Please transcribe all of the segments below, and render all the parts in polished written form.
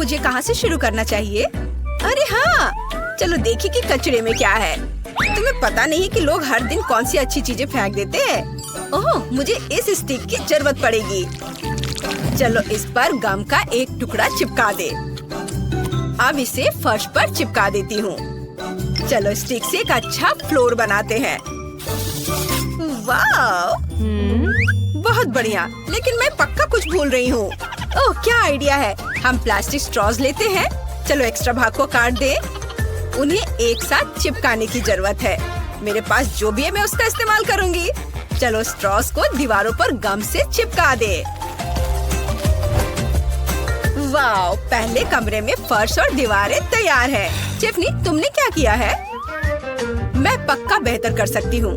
मुझे कहाँ से शुरू करना चाहिए? अरे हाँ, चलो देखिए कि कचरे में क्या है। तुम्हें पता नहीं कि लोग हर दिन कौन सी अच्छी चीजें फेंक देते हैं। ओह, मुझे इस स्टिक की जरूरत पड़ेगी। चलो इस पर गम का एक टुकड़ा चिपका दे। अब इसे फर्श पर चिपका देती हूँ। चलो स्टिक से एक अच्छा फ्लोर बनाते हैं। वाह, बहुत बढ़िया। लेकिन मैं पक्का कुछ भूल रही हूँ। ओह, क्या आइडिया है। हम प्लास्टिक स्ट्रॉज लेते हैं। चलो एक्स्ट्रा भाग को काट दे। उन्हें एक साथ चिपकाने की जरूरत है। मेरे पास जो भी है मैं उसका इस्तेमाल करूँगी। चलो स्ट्रॉस को दीवारों पर गम से चिपका दे। वाह, पहले कमरे में फर्श और दीवारें तैयार हैं। टिफ़नी, तुमने क्या किया है? मैं पक्का बेहतर कर सकती हूँ।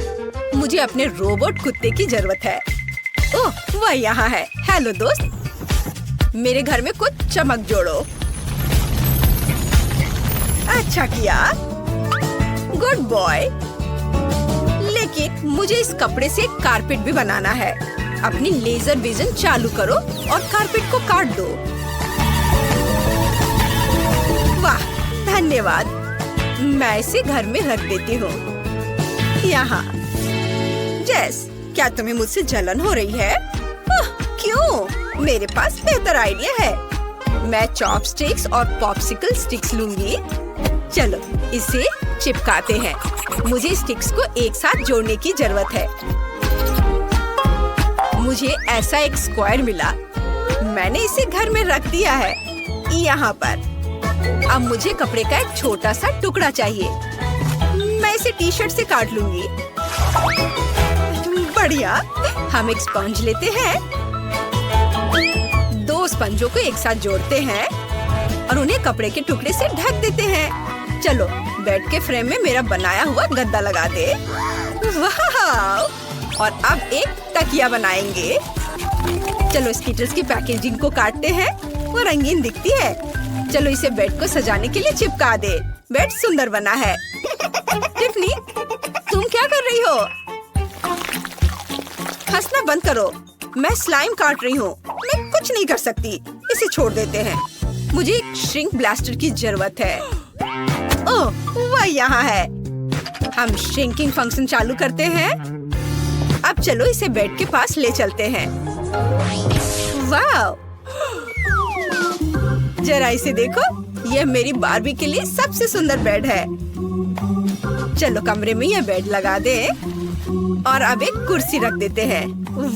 मुझे अपने रोबोट कुत्ते की जरूरत है। ओह, वह यहाँ है। हेलो दोस्त, मेरे घर में कुछ चमक जोड़ो। अच्छा किया, गुड बॉय। लेकिन मुझे इस कपड़े से कारपेट भी बनाना है। अपनी लेजर विजन चालू करो और कारपेट को काट दो। वाह, धन्यवाद। मैं इसे घर में रख देती हूँ। यहाँ। जेस, क्या तुम्हें मुझसे जलन हो रही है? क्यों? मेरे पास बेहतर आइडिया है। मैं चॉपस्टिक्स और पॉप्सिकल स्टिक्स लूंगी। चलो इसे चिपकाते हैं। मुझे स्टिक्स को एक साथ जोड़ने की जरूरत है। मुझे ऐसा एक स्क्वायर मिला। मैंने इसे घर में रख दिया है, यहाँ पर। अब मुझे कपड़े का एक छोटा सा टुकड़ा चाहिए। मैं इसे टी शर्ट से काट लूंगी। बढ़िया। हम एक स्पंज लेते हैं। दो स्पंजों को एक साथ जोड़ते हैं और उन्हें कपड़े के टुकड़े से ढक देते हैं। चलो बेड के फ्रेम में मेरा बनाया हुआ गद्दा लगा दे। वाह! और अब एक तकिया बनाएंगे। चलो स्कीटर्स की पैकेजिंग को काटते हैं। वो रंगीन दिखती है। चलो इसे बेड को सजाने के लिए चिपका दे। बेड सुंदर बना है। टिफ़नी, तुम क्या कर रही हो? हंसना बंद करो। मैं स्लाइम काट रही हूँ। मैं कुछ नहीं कर सकती। इसे छोड़ देते हैं। मुझे एक श्रिंक ब्लास्टर की जरूरत है। ओह, वह यहाँ है। हम श्रिंकिंग फंक्शन चालू करते हैं। अब चलो इसे बेड के पास ले चलते हैं। वाह! जरा इसे देखो। यह मेरी बार्बी के लिए सबसे सुंदर बेड है। चलो कमरे में यह बेड लगा दे और अब एक कुर्सी रख देते हैं।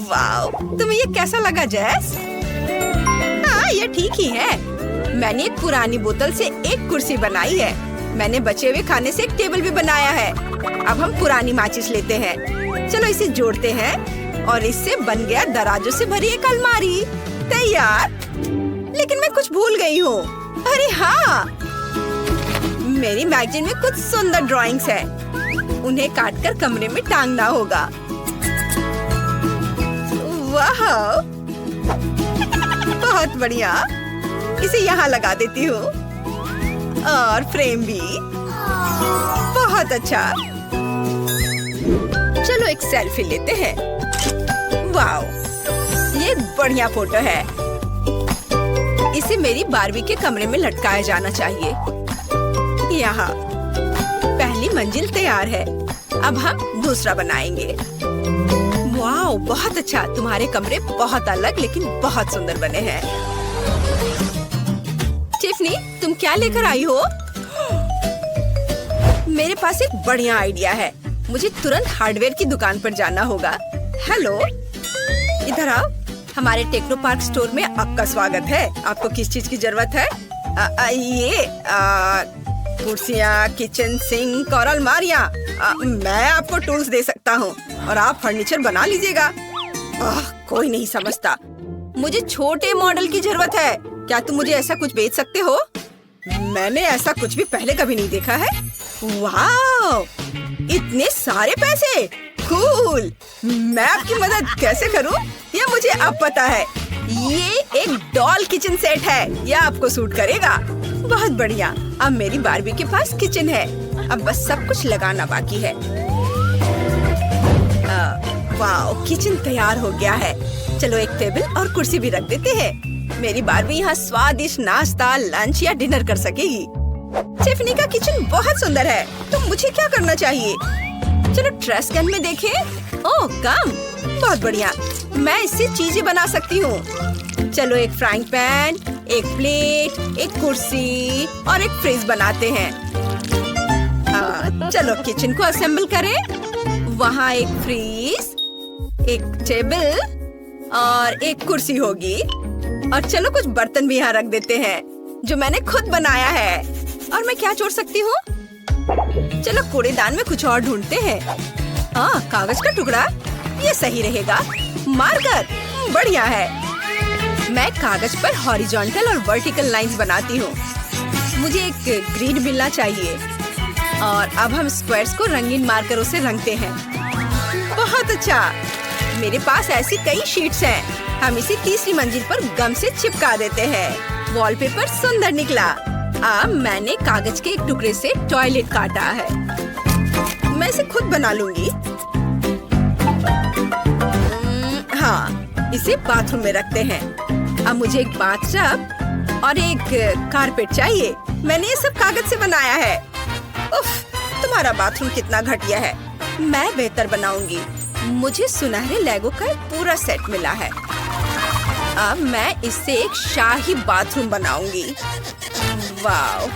वाह! तुम्हें ये कैसा लगा जेस? हाँ, ये ठीक ही है। मैंने एक पुरानी बोतल से एक कुर्सी बनाई है। मैंने बचे हुए खाने से एक टेबल भी बनाया है। अब हम पुरानी माचिस लेते हैं। चलो इसे जोड़ते हैं और इससे बन गया दराजों से भरी एक अलमारी। तैयार। लेकिन मैं कुछ भूल गई हूँ। अरे हाँ, मेरी मैगजीन में कुछ सुंदर ड्राइंग्स है। उन्हें काटकर कमरे में टांगना होगा। वाह, बहुत बढ़िया। इसे यहाँ लगा देती हूँ और फ्रेम भी। बहुत अच्छा। चलो एक सेल्फी लेते हैं। वाह, ये बढ़िया फोटो है। इसे मेरी बार्बी के कमरे में लटकाया जाना चाहिए। यहाँ पहली मंजिल तैयार है। अब हम दूसरा बनाएंगे। वाह, बहुत अच्छा। तुम्हारे कमरे बहुत अलग लेकिन बहुत सुंदर बने हैं। टिफ़नी, तुम क्या लेकर आई हो? मेरे पास एक बढ़िया आइडिया है। मुझे तुरंत हार्डवेयर की दुकान पर जाना होगा। हेलो, इधर आओ। हमारे टेक्नो पार्क स्टोर में आपका स्वागत है। आपको किस चीज की जरूरत है? ये कुर्सियाँ, किचन सिंक और अलमारियाँ। मैं आपको टूल्स दे सकता हूँ और आप फर्नीचर बना लीजिएगा। कोई नहीं समझता। मुझे छोटे मॉडल की जरूरत है। क्या तुम मुझे ऐसा कुछ बेच सकते हो? मैंने ऐसा कुछ भी पहले कभी नहीं देखा है। वाह, इतने सारे पैसे। कूल। मैं आपकी मदद कैसे करूं? ये मुझे अब पता है। ये एक डॉल किचन सेट है। यह आपको सूट करेगा। बहुत बढ़िया। अब मेरी बार्बी के पास किचन है। अब बस सब कुछ लगाना बाकी है। वाह, किचन तैयार हो गया है। चलो एक टेबल और कुर्सी भी रख देते हैं। मेरी बारबी यहाँ स्वादिष्ट नाश्ता, लंच या डिनर कर सकेगी। टिफनी का किचन बहुत सुंदर है, तो मुझे क्या करना चाहिए? चलो ट्रैश कैन में देखें। ओह गम, बहुत बढ़िया। मैं इससे चीजें बना सकती हूँ। चलो एक फ्राइंग पैन, एक प्लेट, एक कुर्सी और एक फ्रिज बनाते हैं। चलो किचन को असेंबल करें। वहाँ एक फ्रिज, एक टेबल और एक कुर्सी होगी। और चलो कुछ बर्तन भी यहाँ रख देते हैं जो मैंने खुद बनाया है। और मैं क्या जोड़ सकती हूँ? चलो कूड़ेदान में कुछ और ढूंढते हैं। कागज का टुकड़ा, ये सही रहेगा। मार्कर, बढ़िया है। मैं कागज पर हॉरिजॉन्टल और वर्टिकल लाइंस बनाती हूँ। मुझे एक ग्रिड मिलना चाहिए। और अब हम स्क्वायर्स को रंगीन मार्करों से रंगते हैं। बहुत अच्छा, मेरे पास ऐसी कई शीट्स हैं। हम इसे तीसरी मंजिल पर गम से चिपका देते हैं। वॉलपेपर सुंदर निकला। अब मैंने कागज के एक टुकड़े से टॉयलेट काटा है। मैं इसे खुद बना लूंगी। हाँ, इसे बाथरूम में रखते हैं। अब मुझे एक बाथटब और एक कारपेट चाहिए। मैंने ये सब कागज से बनाया है। उफ, तुम्हारा बाथरूम कितना घटिया है। मैं बेहतर बनाऊंगी। मुझे सुनहरे लेगो का एक पूरा सेट मिला है। अब मैं इससे एक शाही बाथरूम बनाऊंगी। वाव,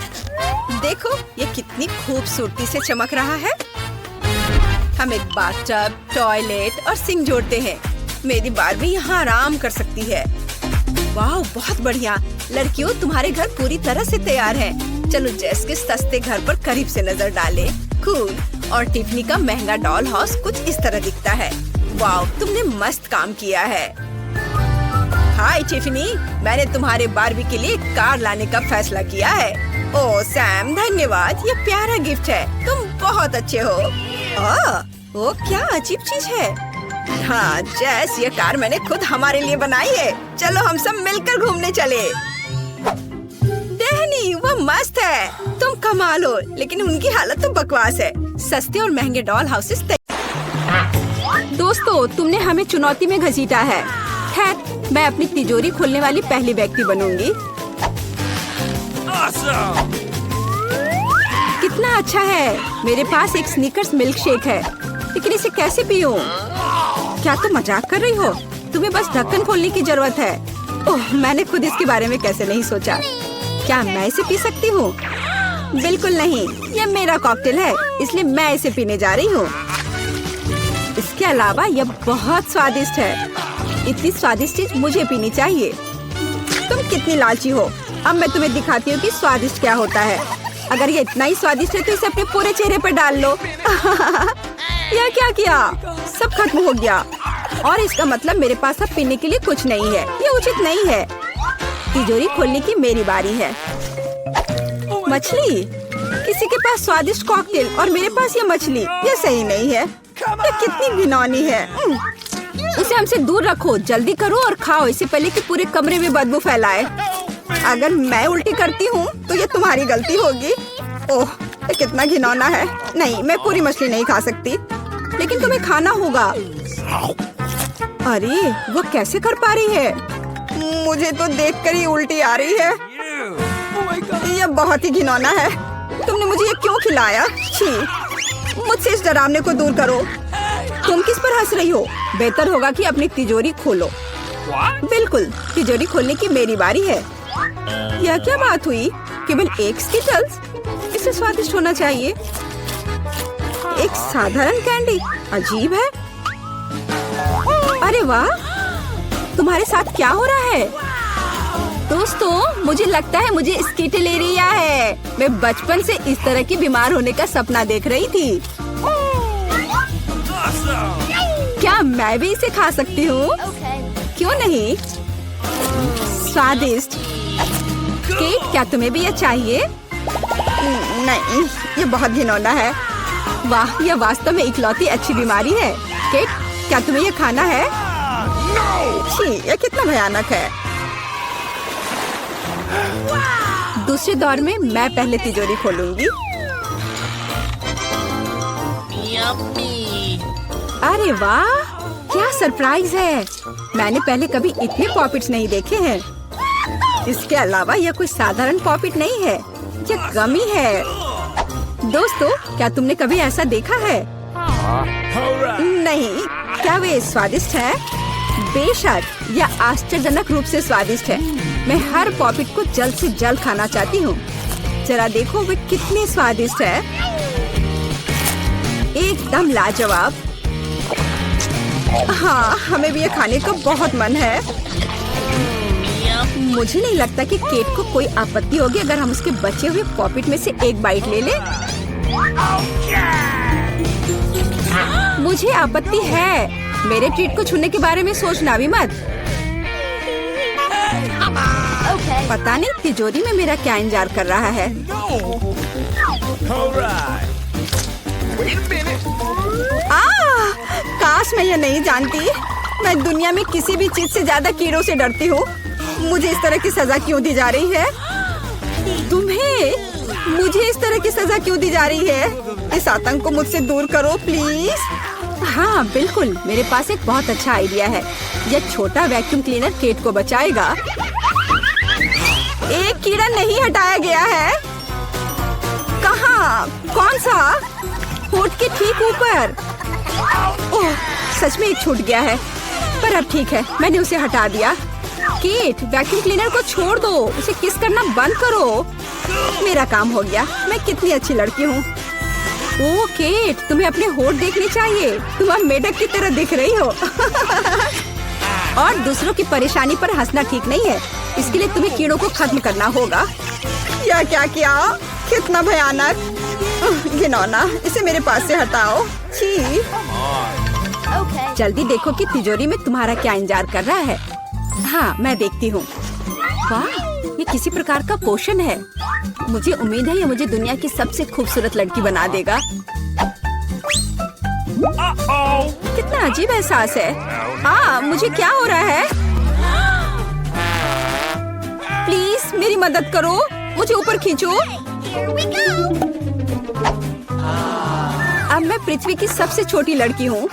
देखो ये कितनी खूबसूरती से चमक रहा है। हम एक बाथटब, टॉयलेट और सिंक जोड़ते हैं। मेरी बारबी यहाँ आराम कर सकती है। वाव, बहुत बढ़िया। लड़कियों, तुम्हारे घर पूरी तरह से तैयार है। चलो जेस के सस्ते घर पर करीब से नजर डालें। कूल। और टिफनी का महंगा डॉल हाउस कुछ इस तरह दिखता है। वाव, तुमने मस्त काम किया है। हाय टिफनी, मैंने तुम्हारे बारबी के लिए कार लाने का फैसला किया है। ओह सैम, धन्यवाद। ये प्यारा गिफ्ट है। तुम बहुत अच्छे हो। वो क्या अजीब चीज है। हाँ जेस, ये कार मैंने खुद हमारे लिए बनाई है। चलो हम सब मिलकर घूमने चले। डेहनी, वो मस्त है। तुम कमाल हो, लेकिन उनकी हालत तो बकवास है। सस्ते और महंगे डॉल हाउसेस। दोस्तों, तुमने हमें चुनौती में घसीटा है। खैर, मैं अपनी तिजोरी खोलने वाली पहली व्यक्ति बनूंगी। कितना अच्छा है। मेरे पास एक स्नीकर्स मिल्क शेक है, लेकिन इसे कैसे पीऊं? क्या तुम मजाक कर रही हो? तुम्हें बस ढक्कन खोलने की जरूरत है। ओह, मैंने खुद इसके बारे में कैसे नहीं सोचा। क्या मैं इसे पी सकती हूँ? बिल्कुल नहीं, यह मेरा कॉकटेल है, इसलिए मैं इसे पीने जा रही हूँ। इसके अलावा यह बहुत स्वादिष्ट है। इतनी स्वादिष्ट चीज मुझे पीनी चाहिए। तुम कितनी लालची हो। अब मैं तुम्हें दिखाती हूँ कि स्वादिष्ट क्या होता है। अगर ये इतना ही स्वादिष्ट है तो इसे अपने पूरे चेहरे पर डाल लो। यह क्या किया? सब खत्म हो गया। और इसका मतलब मेरे पास अब पीने के लिए कुछ नहीं है। ये उचित नहीं है। तिजोरी खोलने की मेरी बारी है। मछली, किसी के पास स्वादिष्ट कॉकटेल और मेरे पास ये मछली। ये सही नहीं है। ये कितनी घिनौनी है। उसे हमसे दूर रखो। जल्दी करो और खाओ, इससे पहले कि पूरे कमरे में बदबू फैलाए। अगर मैं उल्टी करती हूँ तो ये तुम्हारी गलती होगी। ओह, ये कितना घिनौना है। नहीं, मैं पूरी मछली नहीं खा सकती, लेकिन तुम्हें खाना होगा। अरे, वो कैसे कर पा रही है? मुझे तो देखकर ही उल्टी आ रही है। यह बहुत ही घिनौना है। तुमने मुझे ये क्यों खिलाया? छी, मुझसे इस डरावने को दूर करो। तुम किस पर हंस रही हो? बेहतर होगा कि अपनी तिजोरी खोलो। बिल्कुल, तिजोरी खोलने की मेरी बारी है। यह क्या बात हुई? केवल एक स्किटल्स? इसे स्वादिष्ट होना चाहिए। एक साधारण कैंडी? अजीब है। अरे वाह, तुम्हारे साथ क्या हो रहा है? दोस्तों, मुझे लगता है मुझे स्किटलेरिया है। मैं बचपन से इस तरह की बीमार होने का सपना देख रही थी। क्या मैं भी इसे खा सकती हूँ? क्यों नहीं? स्वादिष्ट। केट, क्या तुम्हें भी यह चाहिए? नहीं, ये बहुत घिनौना है। वाह, यह वास्तव में इकलौती अच्छी बीमारी है। केट, क्या तुम्हें यह खाना है? छी, यह कितना भयानक है। दूसरे दौर में मैं पहले तिजोरी खोलूंगी। अरे वाह, क्या सरप्राइज है। मैंने पहले कभी इतने पॉपिट्स नहीं देखे हैं। इसके अलावा यह कोई साधारण पॉपिट नहीं है, यह गमी है। दोस्तों, क्या तुमने कभी ऐसा देखा है? नहीं। क्या वे स्वादिष्ट है? बेशक, यह आश्चर्यजनक रूप से स्वादिष्ट है। मैं हर पॉपिट को जल्द से जल्द खाना चाहती हूँ। जरा देखो वे कितने स्वादिष्ट है, एकदम लाजवाब। हाँ, हमें भी ये खाने का बहुत मन है। मुझे नहीं लगता कि केट को कोई आपत्ति होगी अगर हम उसके बचे हुए पॉपिट में से एक बाइट ले लें। मुझे आपत्ति है। मेरे ट्रीट को छूने के बारे में सोचना भी मत। पता नहीं तिजोरी में मेरा क्या इंतजार कर रहा है। काश मैं ये नहीं जानती। मैं दुनिया में किसी भी चीज से ज्यादा कीड़ों से डरती हूँ। मुझे इस तरह की सजा क्यों दी जा रही है? तुम्हें मुझे इस तरह की सजा क्यों दी जा रही है? इस आतंक को मुझसे दूर करो प्लीज। हाँ बिल्कुल, मेरे पास एक बहुत अच्छा आइडिया है। यह छोटा वैक्यूम क्लीनर केट को बचाएगा। एक कीड़ा नहीं हटाया गया है। कहाँ? कौन सा? होठ के ठीक ऊपर। ओह, सच में एक छूट गया है, पर अब ठीक है, मैंने उसे हटा दिया। केट, वैक्यूम क्लीनर को छोड़ दो, उसे किस करना बंद करो। मेरा काम हो गया। मैं कितनी अच्छी लड़की हूँ। ओह केट, तुम्हें अपने होठ देखने चाहिए। तुम अब मेढक की तरह दिख रही हो। और दूसरों की परेशानी पर हंसना ठीक नहीं है। इसके लिए तुम्हें कीड़ों को खत्म करना होगा। यह क्या किया? कितना भयानक, घिनौना। इसे मेरे पास से हटाओ। छी। जल्दी देखो कि तिजोरी में तुम्हारा क्या इंतजार कर रहा है। हाँ, मैं देखती हूँ। वाह, ये किसी प्रकार का पोषण है। मुझे उम्मीद है ये मुझे दुनिया की सबसे खूबसूरत लड़की बना देगा। कितना अजीब एहसास है। मुझे क्या हो रहा है? प्लीज मेरी मदद करो, मुझे ऊपर खींचो। अब मैं पृथ्वी की सबसे छोटी लड़की हूँ।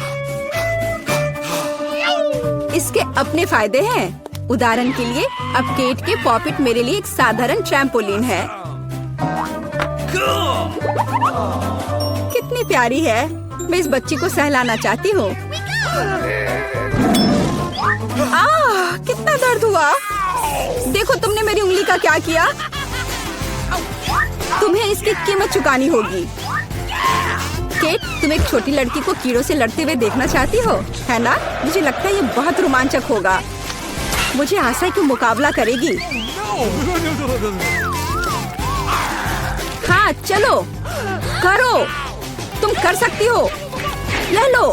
इसके अपने फायदे हैं। उदाहरण के लिए, अब केट के पॉपिट मेरे लिए एक साधारण ट्रैम्पोलिन है। कितनी प्यारी है। मैं इस बच्ची को सहलाना चाहती हूँ। कितना दर्द हुआ। देखो तुमने मेरी उंगली का क्या किया। तुम्हें इसकी कीमत चुकानी होगी। केट, तुम एक छोटी लड़की को कीड़ों से लड़ते हुए देखना चाहती हो, है ना? मुझे लगता है ये बहुत रोमांचक होगा। मुझे आशा है कि मुकाबला करेगी। हाँ चलो, करो, तुम कर सकती हो। ले लो।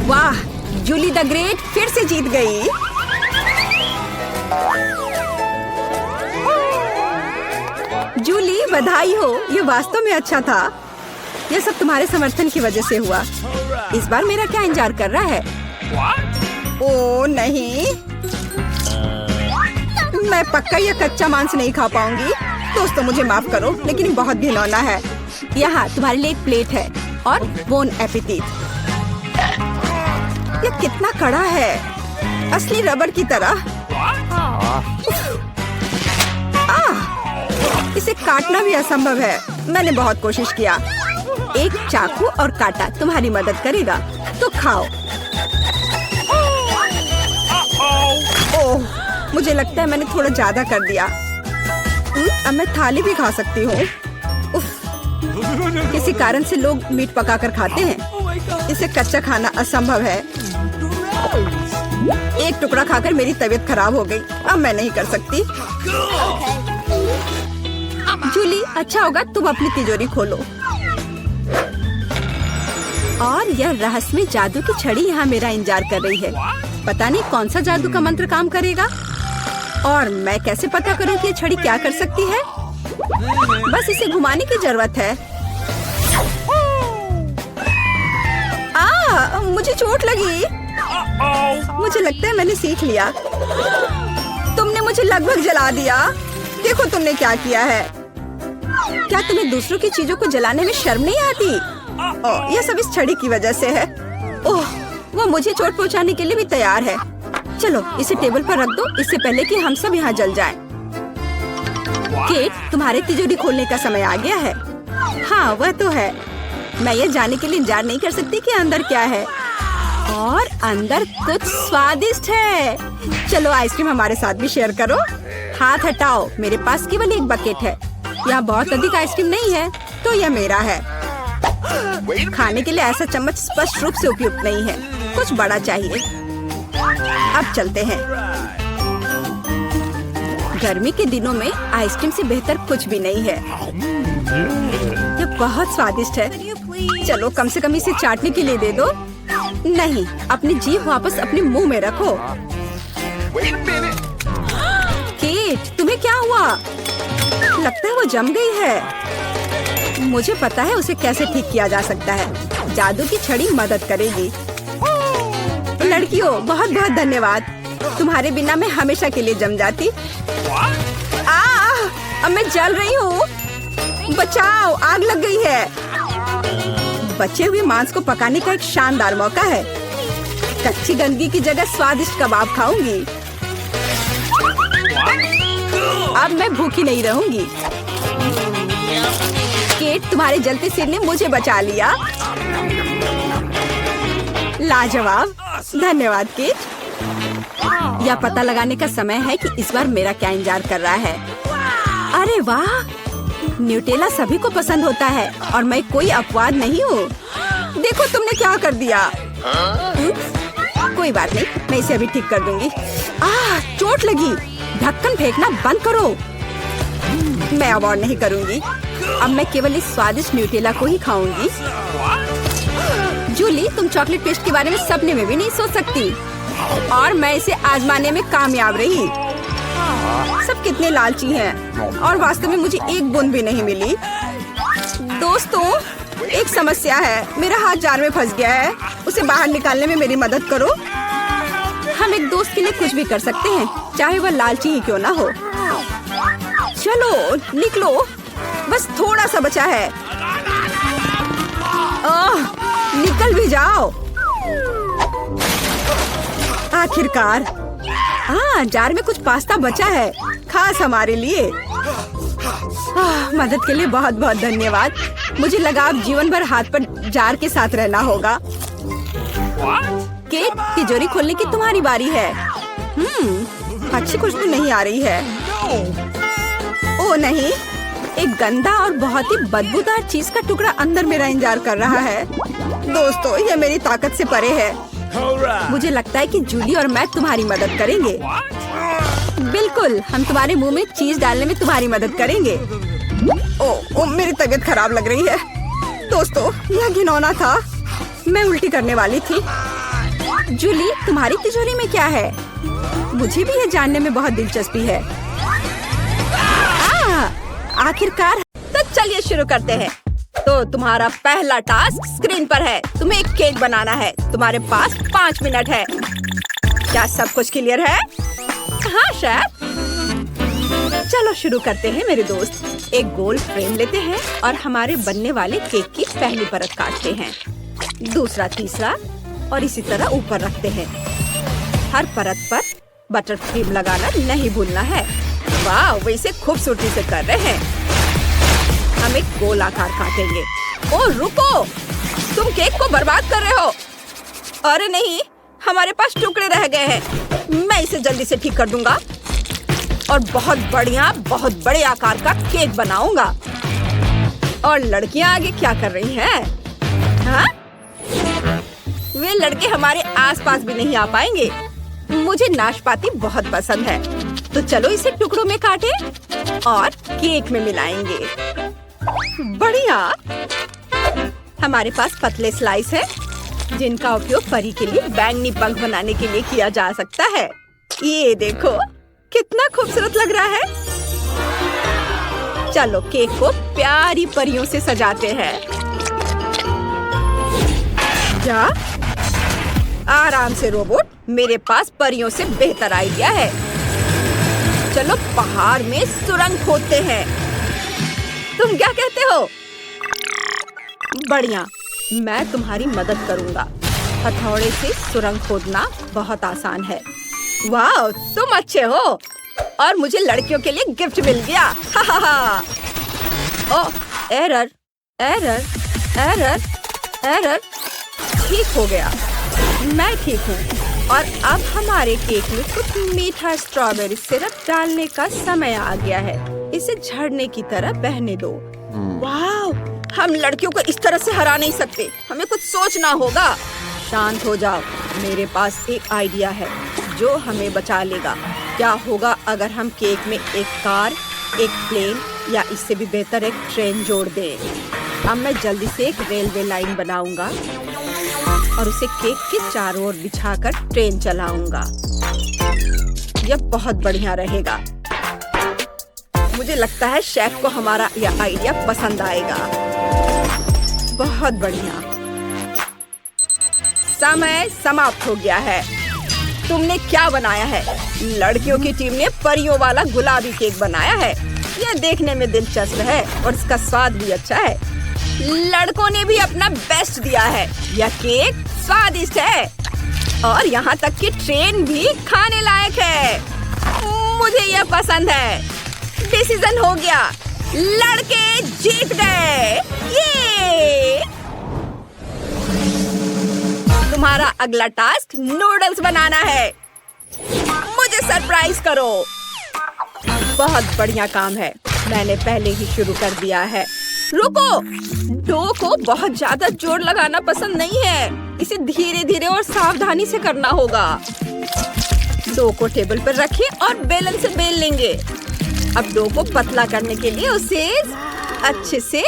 वाह, जूली द ग्रेट फिर से जीत गई। जूली, बधाई हो। ये वास्तव में अच्छा था। यह सब तुम्हारे समर्थन की वजह से हुआ। इस बार मेरा क्या इंतजार कर रहा है? ओह नहीं, मैं पक्का यह कच्चा मांस नहीं खा पाऊंगी। दोस्तों मुझे माफ करो, लेकिन ये बहुत घिनौना है। यहाँ तुम्हारे लिए एक प्लेट है और बोन एपेटिट। यह कितना कड़ा है, असली रबड़ की तरह। इसे काटना भी असंभव है। मैंने बहुत कोशिश किया। एक चाकू और कांटा तुम्हारी मदद करेगा, तो खाओ। ओह, मुझे लगता है मैंने थोड़ा ज्यादा कर दिया। अब मैं थाली भी खा सकती हूँ। किसी कारण से लोग मीट पकाकर खाते हैं। इसे कच्चा खाना असंभव है। एक टुकड़ा खाकर मेरी तबीयत खराब हो गई। अब मैं नहीं कर सकती। जूली, अच्छा होगा तुम अपनी तिजोरी खोलो। और यह रहस्यमय जादू की छड़ी यहाँ मेरा इंतजार कर रही है। पता नहीं कौन सा जादू का मंत्र काम करेगा। और मैं कैसे पता करूँ कि ये छड़ी क्या कर सकती है? बस इसे घुमाने की जरूरत है। मुझे चोट लगी। मुझे लगता है मैंने सीख लिया। तुमने मुझे लगभग जला दिया। देखो तुमने क्या किया है। क्या तुम्हें दूसरों की चीजों को जलाने में शर्म नहीं आती? यह सब इस छड़ी की वजह से है। ओह, वो मुझे चोट पहुंचाने के लिए भी तैयार है। चलो इसे टेबल पर रख दो, इससे पहले कि हम सब यहाँ जल जाएं। केट, तुम्हारे तिजोरी खोलने का समय आ गया है। हाँ वह तो है। मैं ये जानने के लिए इंतजार नहीं कर सकती कि अंदर क्या है। और अंदर कुछ स्वादिष्ट है। चलो आइसक्रीम हमारे साथ भी शेयर करो। हाथ हटाओ, मेरे पास केवल एक बकेट है। यहाँ बहुत अधिक आइसक्रीम नहीं है, तो यह मेरा है। खाने के लिए ऐसा चम्मच स्पष्ट रूप से उपयुक्त नहीं है, कुछ बड़ा चाहिए। अब चलते हैं। गर्मी के दिनों में आइसक्रीम से बेहतर कुछ भी नहीं है। यह बहुत स्वादिष्ट है। चलो कम से कम इसे चाटने के लिए दे दो। नहीं, अपनी जीभ वापस अपने मुंह में रखो। केट, तुम्हें क्या हुआ? लगता है वो जम गई है। मुझे पता है उसे कैसे ठीक किया जा सकता है। जादू की छड़ी मदद करेगी। लड़कियों, बहुत बहुत धन्यवाद। तुम्हारे बिना मैं हमेशा के लिए जम जाती। अब मैं जल रही हूँ। बचाओ, आग लग गई है। बचे हुए मांस को पकाने का एक शानदार मौका है। कच्ची गंदगी की जगह स्वादिष्ट कबाब खाऊंगी। अब मैं भूखी नहीं रहूंगी। केट, तुम्हारे जलते सिर ने मुझे बचा लिया। लाजवाब, धन्यवाद केट। यह पता लगाने का समय है कि इस बार मेरा क्या इंतजार कर रहा है। अरे वाह, न्यूटेला सभी को पसंद होता है और मैं कोई अपवाद नहीं हूँ। देखो तुमने क्या कर दिया। कोई बात नहीं, मैं इसे अभी ठीक कर दूंगी। चोट लगी। ढक्कन फेंकना बंद करो। मैं अब और नहीं करूंगी। अब मैं केवल इस स्वादिष्ट न्यूटेला को ही खाऊंगी। जूली, तुम चॉकलेट पेस्ट के बारे में सपने में भी नहीं सोच सकती। और मैं इसे आजमाने में कामयाब रही। सब कितने लालची हैं और वास्तव में मुझे एक बूंद भी नहीं मिली। दोस्तों, एक समस्या है। मेरा हाथ जार में फंस गया है। उसे बाहर निकालने में मेरी मदद करो। हम एक दोस्त के लिए कुछ भी कर सकते हैं, चाहे वह लालची ही क्यों ना हो। चलो निकलो, बस थोड़ा सा बचा है। निकल भी जाओ। आखिरकार। जार में कुछ पास्ता बचा है, खास हमारे लिए। मदद के लिए बहुत बहुत धन्यवाद। मुझे लगा अब जीवन भर हाथ पर जार के साथ रहना होगा। केट, तिजोरी खोलने की तुम्हारी बारी है। अच्छी खुशबू नहीं आ रही है। ओ नहीं, एक गंदा और बहुत ही बदबूदार चीज का टुकड़ा अंदर मेरा इंतजार कर रहा है। दोस्तों, यह मेरी ताकत से परे है। मुझे लगता है कि जूली और मैं तुम्हारी मदद करेंगे। बिल्कुल, हम तुम्हारे मुंह में चीज डालने में तुम्हारी मदद करेंगे। ओ, मेरी तबीयत खराब लग रही है। दोस्तों, यह घिनौना था। मैं उल्टी करने वाली थी। जूली, तुम्हारी तिजोरी में क्या है? मुझे भी यह जानने में बहुत दिलचस्पी है। आखिरकार। तो चलिए शुरू करते हैं। तो तुम्हारा पहला टास्क स्क्रीन पर है। तुम्हें एक केक बनाना है। तुम्हारे पास 5 मिनट है। क्या सब कुछ क्लियर है? हाँ शेफ। चलो शुरू करते हैं मेरे दोस्त। एक गोल फ्रेम लेते हैं और हमारे बनने वाले केक की पहली परत काटते हैं। दूसरा, तीसरा और इसी तरह ऊपर रखते हैं। हर परत पर बटर क्रीम लगाना नहीं भूलना है। वाह, वे इसे खूबसूरती से कर रहे हैं। हम एक गोल आकार काटेंगे। ओ रुको, तुम केक को बर्बाद कर रहे हो। अरे नहीं, हमारे पास टुकड़े रह गए हैं। मैं इसे जल्दी से ठीक कर दूंगा और बहुत बढ़िया, बहुत बड़े आकार का केक बनाऊंगा। और लड़कियां आगे क्या कर रही हैं? हाँ? वे लड़के हमारे आसपास भी नहीं आ पाएंगे। मुझे नाशपाती बहुत पसंद है, तो चलो इसे टुकड़ों में काटें और केक में मिलाएंगे। बढ़िया। हमारे पास पतले स्लाइस है, जिनका उपयोग परी के लिए बैंगनी पंख बनाने के लिए किया जा सकता है। ये देखो, कितना खूबसूरत लग रहा है। चलो केक को प्यारी परियों से सजाते हैं। क्या? आराम से रोबोट, मेरे पास परियों से बेहतर आइडिया है। चलो पहाड़ में सुरंग खोदते हैं। तुम क्या कहते हो? बढ़िया, मैं तुम्हारी मदद करूंगा। हथौड़े से सुरंग खोदना बहुत आसान है। वाह, तुम अच्छे हो और मुझे लड़कियों के लिए गिफ्ट मिल गया। हा हा हा। ओह, एरर एरर एरर एरर। ठीक हो गया, मैं ठीक हूँ। और अब हमारे केक में कुछ मीठा स्ट्रॉबेरी सिरप डालने का समय आ गया है। इसे झरने की तरह बहने दो। वाह, हम लड़कियों को इस तरह से हरा नहीं सकते। हमें कुछ सोचना होगा। शांत हो जाओ, मेरे पास एक आइडिया है जो हमें बचा लेगा। क्या होगा अगर हम केक में एक कार, एक प्लेन या इससे भी बेहतर एक ट्रेन जोड़ दें। अब मैं जल्दी से एक रेलवे लाइन बनाऊंगा और उसे केक के चारों ओर बिछाकर ट्रेन चलाऊंगा। यह बहुत बढ़िया रहेगा। मुझे लगता है शेफ को हमारा यह आइडिया पसंद आएगा। बहुत बढ़िया। समय समाप्त हो गया है। तुमने क्या बनाया है? लड़कियों की टीम ने परियों वाला गुलाबी केक बनाया है। यह देखने में दिलचस्प है और इसका स्वाद भी अच्छा है। लड़कों ने भी अपना बेस्ट दिया है। यह केक स्वादिष्ट है और यहाँ तक कि ट्रेन भी खाने लायक है। मुझे यह पसंद है। डिसीजन हो गया। लड़के जीत गए। ये तुम्हारा अगला टास्क नूडल्स बनाना है। मुझे सरप्राइज करो। बहुत बढ़िया काम है। मैंने पहले ही शुरू कर दिया है। रुको, डो को बहुत ज्यादा जोर लगाना पसंद नहीं है। इसे धीरे धीरे और सावधानी से करना होगा। डो को टेबल पर रखें और बेलन से बेल लेंगे। अब डो को पतला करने के लिए उसे अच्छे से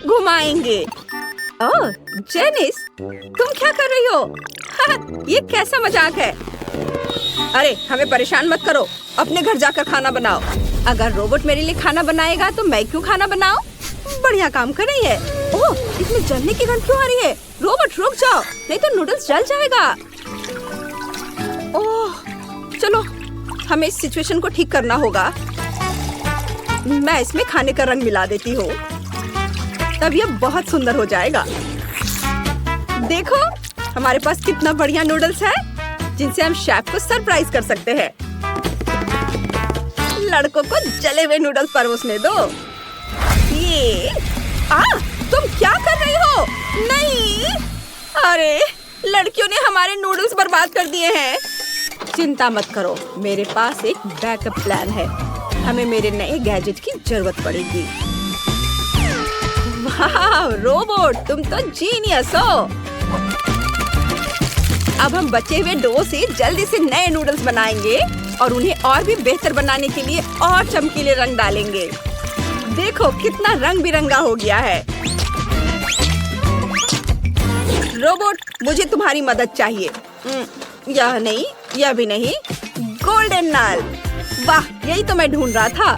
घुमाएंगे। ओह, जेनिस, तुम क्या कर रही हो? ये कैसा मजाक है? अरे, हमें परेशान मत करो। अपने घर जाकर खाना बनाओ। अगर रोबोट मेरे लिए खाना बनाएगा तो मैं क्यों खाना बनाऊं? बढ़िया काम कर रही है। ओह, इसमें जलने की गंध क्यों आ रही है? रोबोट रुक जाओ, नहीं तो नूडल्स जल जाएगा। ओह, चलो, हमें इस सिचुएशन को ठीक करना होगा। मैं इसमें खाने का रंग मिला देती हूँ, तब यह बहुत सुंदर हो जाएगा। देखो, हमारे पास कितना बढ़िया नूडल्स है जिनसे हम शेफ को सरप्राइज कर सकते हैं। लड़कों को जले हुए नूडल्स परोसने दो। ये तुम क्या कर रही हो? नहीं, अरे, लड़कियों ने हमारे नूडल्स बर्बाद कर दिए हैं। चिंता मत करो, मेरे पास एक बैकअप प्लान है। हमें मेरे नए गैजेट की जरूरत पड़ेगी। वाह, रोबोट, तुम तो जीनियस हो। अब हम बचे हुए डो से जल्दी से नए नूडल्स बनाएंगे और उन्हें और भी बेहतर बनाने के लिए और चमकीले रंग डालेंगे। देखो कितना रंग बिरंगा हो गया है। रोबोट, मुझे तुम्हारी मदद चाहिए। यह नहीं, यह भी नहीं। गोल्डन नल। वाह, यही तो मैं ढूंढ रहा था।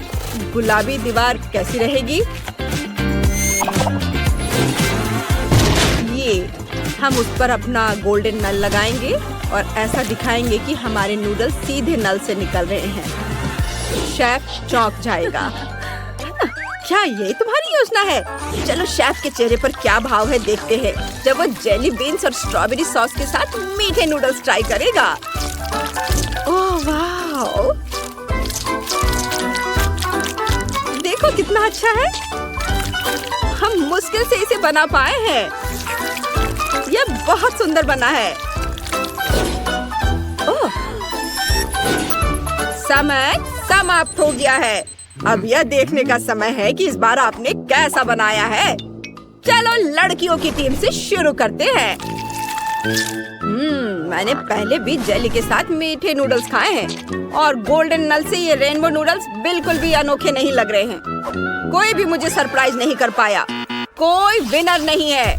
गुलाबी दीवार कैसी रहेगी? ये हम उस पर अपना गोल्डन नल लगाएंगे और ऐसा दिखाएंगे कि हमारे नूडल्स सीधे नल से निकल रहे हैं। शेफ चौंक जाएगा। क्या ये तुम्हारी योजना है? चलो शेफ के चेहरे पर क्या भाव है देखते हैं जब वो जेली बीन्स और स्ट्रॉबेरी सॉस के साथ मीठे नूडल्स ट्राई करेगा। ओह वाह, देखो कितना अच्छा है। हम मुश्किल से इसे बना पाए हैं। यह बहुत सुंदर बना है। ओह, समय समाप्त हो गया है। अब यह देखने का समय है कि इस बार आपने कैसा बनाया है। चलो लड़कियों की टीम से शुरू करते हैं। मैंने पहले भी जेली के साथ मीठे नूडल्स खाए हैं और गोल्डन नल से ये रेनबो नूडल्स बिल्कुल भी अनोखे नहीं लग रहे हैं। कोई भी मुझे सरप्राइज नहीं कर पाया। कोई विनर नहीं है।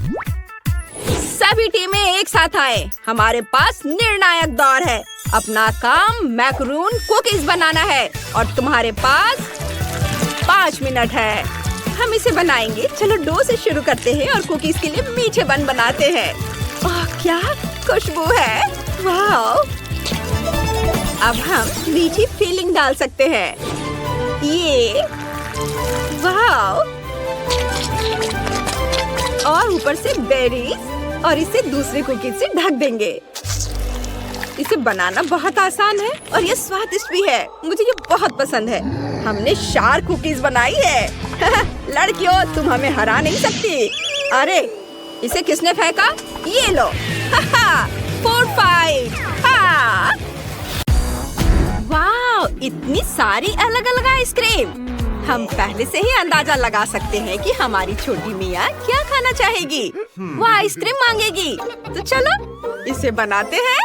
सभी टीमें एक साथ आए। हमारे पास निर्णायक दौर है। अपना काम मैकरून कुकीज बनाना है और तुम्हारे पास 5 मिनट है। हम इसे बनाएंगे। चलो डो से शुरू करते हैं और कुकीज के लिए मीठे बन बनाते हैं। ओह, क्या खुशबू है। वाह, अब हम मीठी फीलिंग डाल सकते हैं। ये वाह, और ऊपर से बेरीज और इसे दूसरे कुकीज से ढक देंगे। इसे बनाना बहुत आसान है और ये स्वादिष्ट भी है। मुझे ये बहुत पसंद है। हमने शार्क कुकीज बनाई है। लड़कियों, तुम हमें हरा नहीं सकती। अरे, इसे किसने फेंका? ये लो। Food fight. वाह, इतनी सारी अलग अलग आइसक्रीम। हम पहले से ही अंदाजा लगा सकते हैं कि हमारी छोटी मियाँ क्या खाना चाहेगी। वो आइसक्रीम मांगेगी। तो चलो इसे बनाते हैं।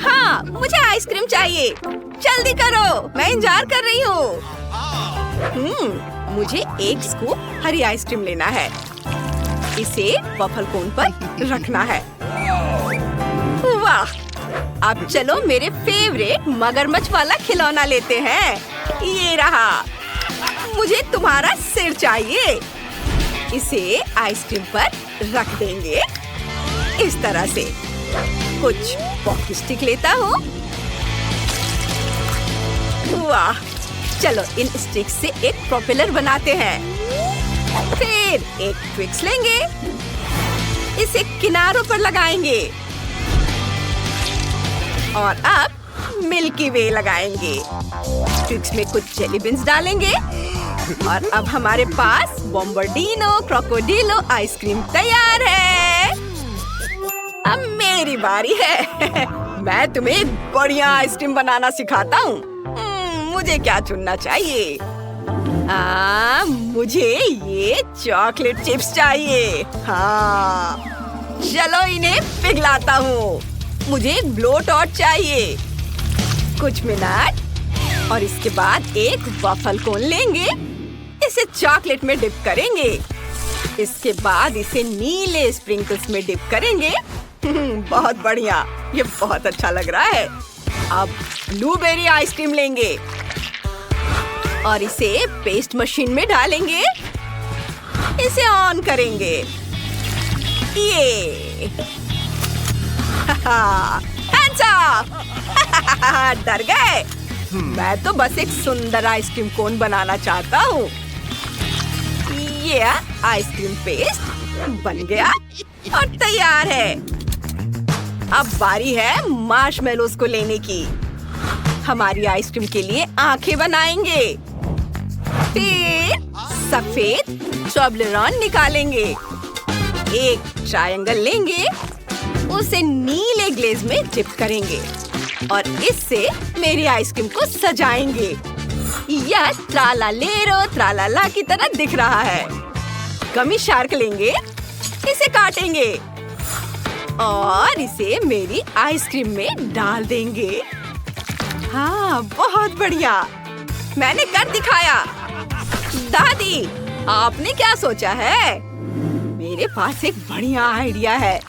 हाँ, मुझे आइसक्रीम चाहिए। जल्दी करो, मैं इंतजार कर रही हूँ। मुझे एक स्कूप हरी आइसक्रीम लेना है। इसे वफल कोन पर रखना है। वाह, अब चलो मेरे फेवरेट मगरमच्छ वाला खिलौना लेते हैं। ये रहा। मुझे तुम्हारा सिर चाहिए। इसे आइसक्रीम पर रख देंगे इस तरह से। कुछ पॉकी स्टिक लेता हूँ। वाह, चलो इन स्टिक से एक प्रोपेलर बनाते हैं। फिर एक ट्विक्स लेंगे, इसे किनारों पर लगाएंगे और अब मिल्की वे लगाएंगे। ट्विक्स में कुछ जेली बीन्स डालेंगे और अब हमारे पास बॉम्बार्डिनो क्रोकोडिलो आइसक्रीम तैयार है। अब मेरी बारी है। मैं तुम्हें बढ़िया आइसक्रीम बनाना सिखाता हूँ। मुझे क्या चुनना चाहिए? मुझे ये चॉकलेट चिप्स चाहिए। हाँ, चलो इन्हें पिघलाता हूँ। मुझे एक ब्लो टॉर्च चाहिए। कुछ मिनट और इसके बाद एक वफल कोन लेंगे। इसे चॉकलेट में डिप करेंगे। इसके बाद इसे नीले स्प्रिंकल्स में डिप करेंगे। बहुत बढ़िया, ये बहुत अच्छा लग रहा है। अब ब्लूबेरी आइसक्रीम लेंगे और इसे पेस्ट मशीन में डालेंगे। इसे ऑन करेंगे। ये हैंड्स अप। डर गए? मैं तो बस एक सुंदर आइसक्रीम कोन बनाना चाहता हूँ। ये आइसक्रीम पेस्ट बन गया और तैयार है। अब बारी है मार्शमेलोस को लेने की। हमारी आइसक्रीम के लिए आंखें बनाएंगे। फिर सफेद टोब्लेरोन निकालेंगे। एक ट्रायंगल लेंगे, उसे नीले ग्लेज में डिप करेंगे और इससे मेरी आइसक्रीम को सजाएंगे। यह ट्रालालेरो ट्रालाला की तरह दिख रहा है। गमी शार्क लेंगे, इसे काटेंगे और इसे मेरी आइसक्रीम में डाल देंगे। हाँ, बहुत बढ़िया, मैंने कर दिखाया। दादी, आपने क्या सोचा है? मेरे पास एक बढ़िया आइडिया है।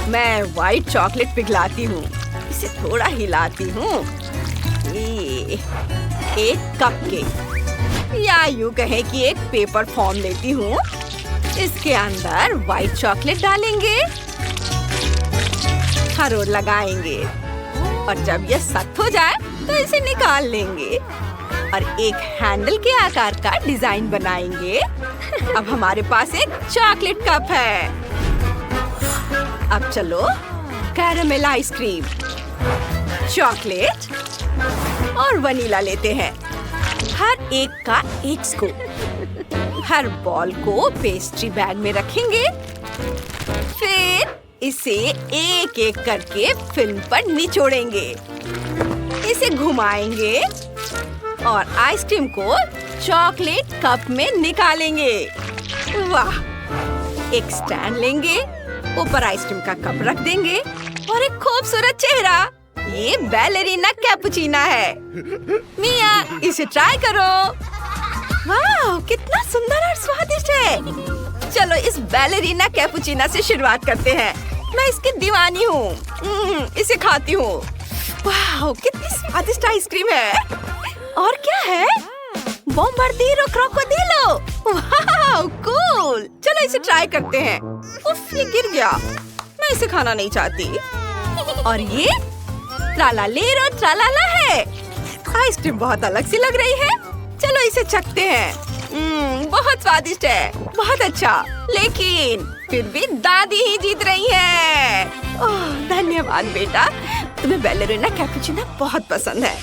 मैं व्हाइट चॉकलेट पिघलाती हूँ, इसे थोड़ा हिलाती हूँ। एक कपकेक या यूँ कहें कि एक पेपर फॉर्म लेती हूँ। इसके अंदर व्हाइट चॉकलेट डालेंगे, हरोड़ लगाएंगे और जब यह सख्त हो जाए तो इसे निकाल लेंगे और एक हैंडल के आकार का डिजाइन बनाएंगे। अब हमारे पास एक चॉकलेट कप है। अब चलो कैरेमल आइसक्रीम, चॉकलेट और वनीला लेते हैं। हर एक का एक स्कूप। हर बॉल को पेस्ट्री बैग में रखेंगे। फिर इसे एक एक करके फिल्म पर निचोड़ेंगे। इसे घुमाएंगे और आइसक्रीम को चॉकलेट कप में निकालेंगे। वाह! एक स्टैंड लेंगे, ऊपर आइसक्रीम का कप रख देंगे और एक खूबसूरत चेहरा। ये बैलेरिना कैपुचिना है। मिया, इसे ट्राई करो। वाह, कितना सुंदर और स्वादिष्ट है। चलो इस बैलेरिना कैपुचिना से शुरुआत करते हैं। मैं इसकी दीवानी हूँ। इसे खाती हूँ। वाह, कितनी स्वादिष्ट आइसक्रीम है। और क्या है? बॉम्बार्डिनो क्रोकोडिलो। वाह, कूल। चलो इसे ट्राई करते हैं। उफ, ये गिर गया। मैं इसे खाना नहीं चाहती। और ये ट्रालालेरो ट्रालाला है। आइसक्रीम बहुत अलग सी लग रही है। चलो इसे चखते हैं। बहुत स्वादिष्ट है, बहुत अच्छा। लेकिन फिर भी दादी ही जीत रही है। ओह, धन्यवाद बेटा। तुम्हें बैलेरिना कैपुचिनो बहुत पसंद है।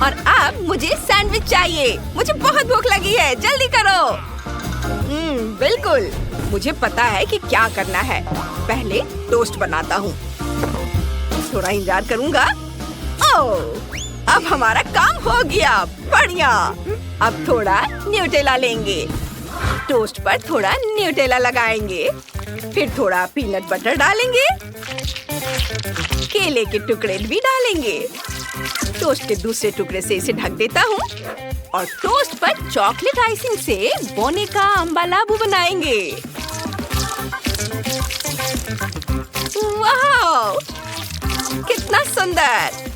और अब मुझे सैंडविच चाहिए। मुझे बहुत भूख लगी है, जल्दी करो। बिल्कुल, मुझे पता है कि क्या करना है। पहले टोस्ट बनाता हूँ। थोड़ा इंतजार करूँगा। ओह, अब हमारा काम हो गया। बढ़िया। अब थोड़ा न्यूटेला लेंगे। टोस्ट पर थोड़ा न्यूटेला लगाएंगे। फिर थोड़ा पीनट बटर डालेंगे। केले के टुकड़े भी डालेंगे। टोस्ट के दूसरे टुकड़े से इसे ढक देता हूँ और टोस्ट पर चॉकलेट आइसिंग से बोने का अम्बालाबू बनाएंगे। वाह, कितना सुंदर!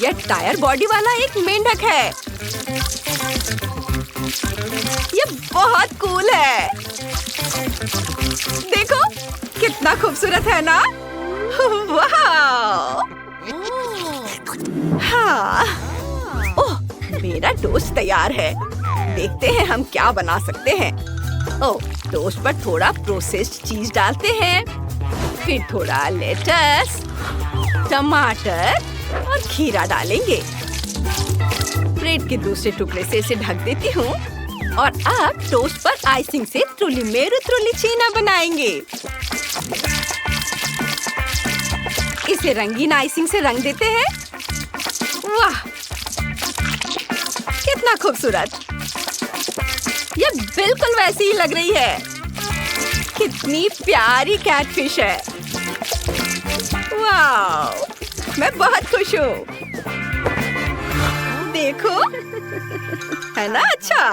यह टायर बॉडी वाला एक मेंढक है। यह बहुत कूल है। देखो कितना खूबसूरत है ना? वाह! हाँ। ओह, मेरा टोस्ट तैयार है। देखते हैं हम क्या बना सकते हैं। ओह, टोस्ट पर थोड़ा प्रोसेस्ड चीज डालते हैं। फिर थोड़ा लेटस, टमाटर और खीरा डालेंगे। ब्रेड के दूसरे टुकड़े से इसे ढक देती हूँ और अब टोस्ट पर आइसिंग से ट्रुलीमेरु ट्रुलीचीना बनाएंगे। इसे रंगीन आइसिंग से रंग देते हैं। वाह, कितना खूबसूरत! ये बिल्कुल वैसी ही लग रही है। कितनी प्यारी कैटफिश है। वाह, मैं बहुत खुश हूँ। देखो, है ना अच्छा?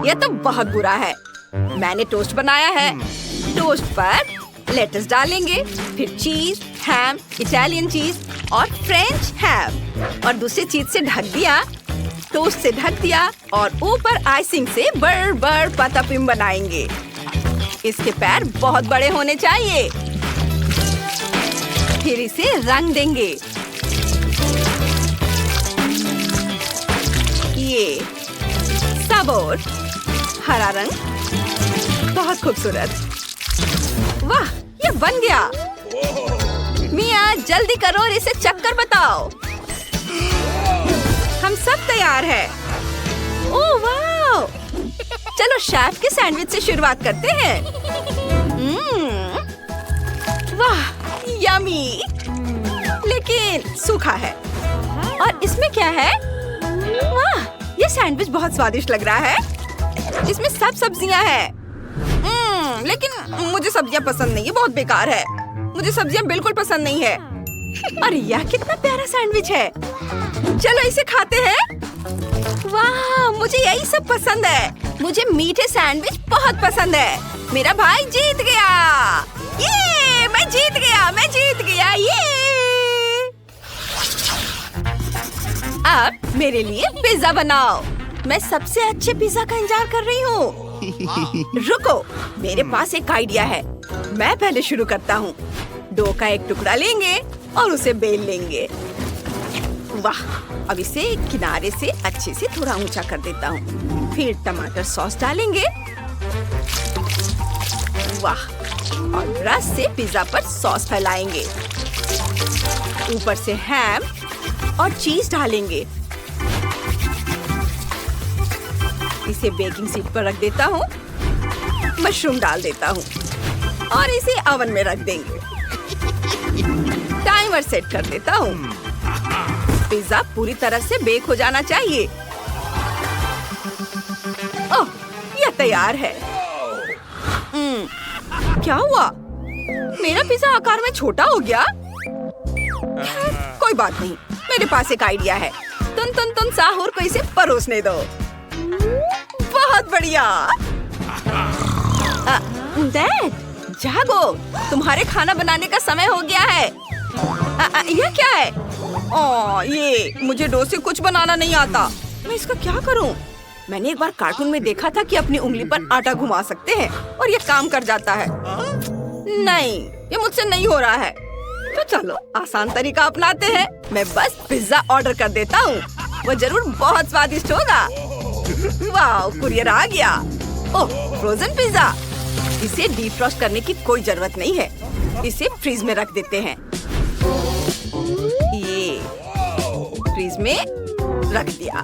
यह तो बहुत बुरा है। मैंने टोस्ट बनाया है। टोस्ट पर लेटस डालेंगे, फिर चीज, हैम, इटालियन चीज और फ्रेंच हैम और दूसरी चीज से ढक दिया। टोस्ट से ढक दिया और ऊपर आइसिंग से बड़ पतापिम बनाएंगे। इसके पैर बहुत बड़े होने चाहिए। फिर इसे रंग देंगे। ये सबोर हरा रंग, बहुत खूबसूरत। वाह, ये बन गया। मिया जल्दी करो और इसे चक्कर बताओ। हम सब तैयार है। ओह वाह! चलो शेफ के सैंडविच से शुरुआत करते हैं। वाह, यमी! लेकिन सूखा है। और इसमें क्या है? वाह, ये सैंडविच बहुत स्वादिष्ट लग रहा है। इसमें सब सब्जियां हैं। लेकिन मुझे सब्जियां पसंद नहीं है, बहुत बेकार है। मुझे सब्जियां बिल्कुल पसंद नहीं है। अरे यह कितना प्यारा सैंडविच है। चलो इसे खाते हैं। वाह, मुझे यही सब पसंद है। मुझे मीठे सैंडविच बहुत पसंद है। मेरा भाई जीत गया। ये मैं जीत गया। ये अब मेरे लिए पिज्जा बनाओ। मैं सबसे अच्छे पिज्जा का इंतजार कर रही हूँ। रुको, मेरे पास एक आइडिया है। मैं पहले शुरू करता हूँ। डो का एक टुकड़ा लेंगे और उसे बेल लेंगे। वाह, अब इसे किनारे से अच्छे से थोड़ा ऊंचा कर देता हूँ। फिर टमाटर सॉस डालेंगे। वाह, और ब्रश से पिज्जा पर सॉस फैलाएंगे। ऊपर से हैम और चीज डालेंगे। इसे बेकिंग शीट पर रख देता हूँ। मशरूम डाल देता हूँ और इसे ओवन में रख देंगे। टाइमर सेट कर देता हूँ। पिज्जा पूरी तरह से बेक हो जाना चाहिए। ओह, यह तैयार है। क्या हुआ? मेरा पिज्जा आकार में छोटा हो गया। कोई बात नहीं, मेरे पास एक आइडिया है। तुन साहूर को इसे परोसने दो। बहुत बढ़िया। डैड, जागो, तुम्हारे खाना बनाने का समय हो गया है। यह क्या है? ये मुझे डो से कुछ बनाना नहीं आता। मैं इसका क्या करूं? मैंने एक बार कार्टून में देखा था कि अपनी उंगली पर आटा घुमा सकते हैं और ये काम कर जाता है। नहीं, ये मुझसे नहीं हो रहा है। तो चलो आसान तरीका अपनाते हैं। मैं बस पिज्जा ऑर्डर कर देता हूँ। वो जरूर बहुत स्वादिष्ट होगा। वाह, कुरियर आ गया। ओह, फ्रोजन पिज्जा। इसे डिफ्रॉस्ट करने की कोई जरूरत नहीं है। इसे फ्रीज में रख देते हैं। ये फ्रीज में रख दिया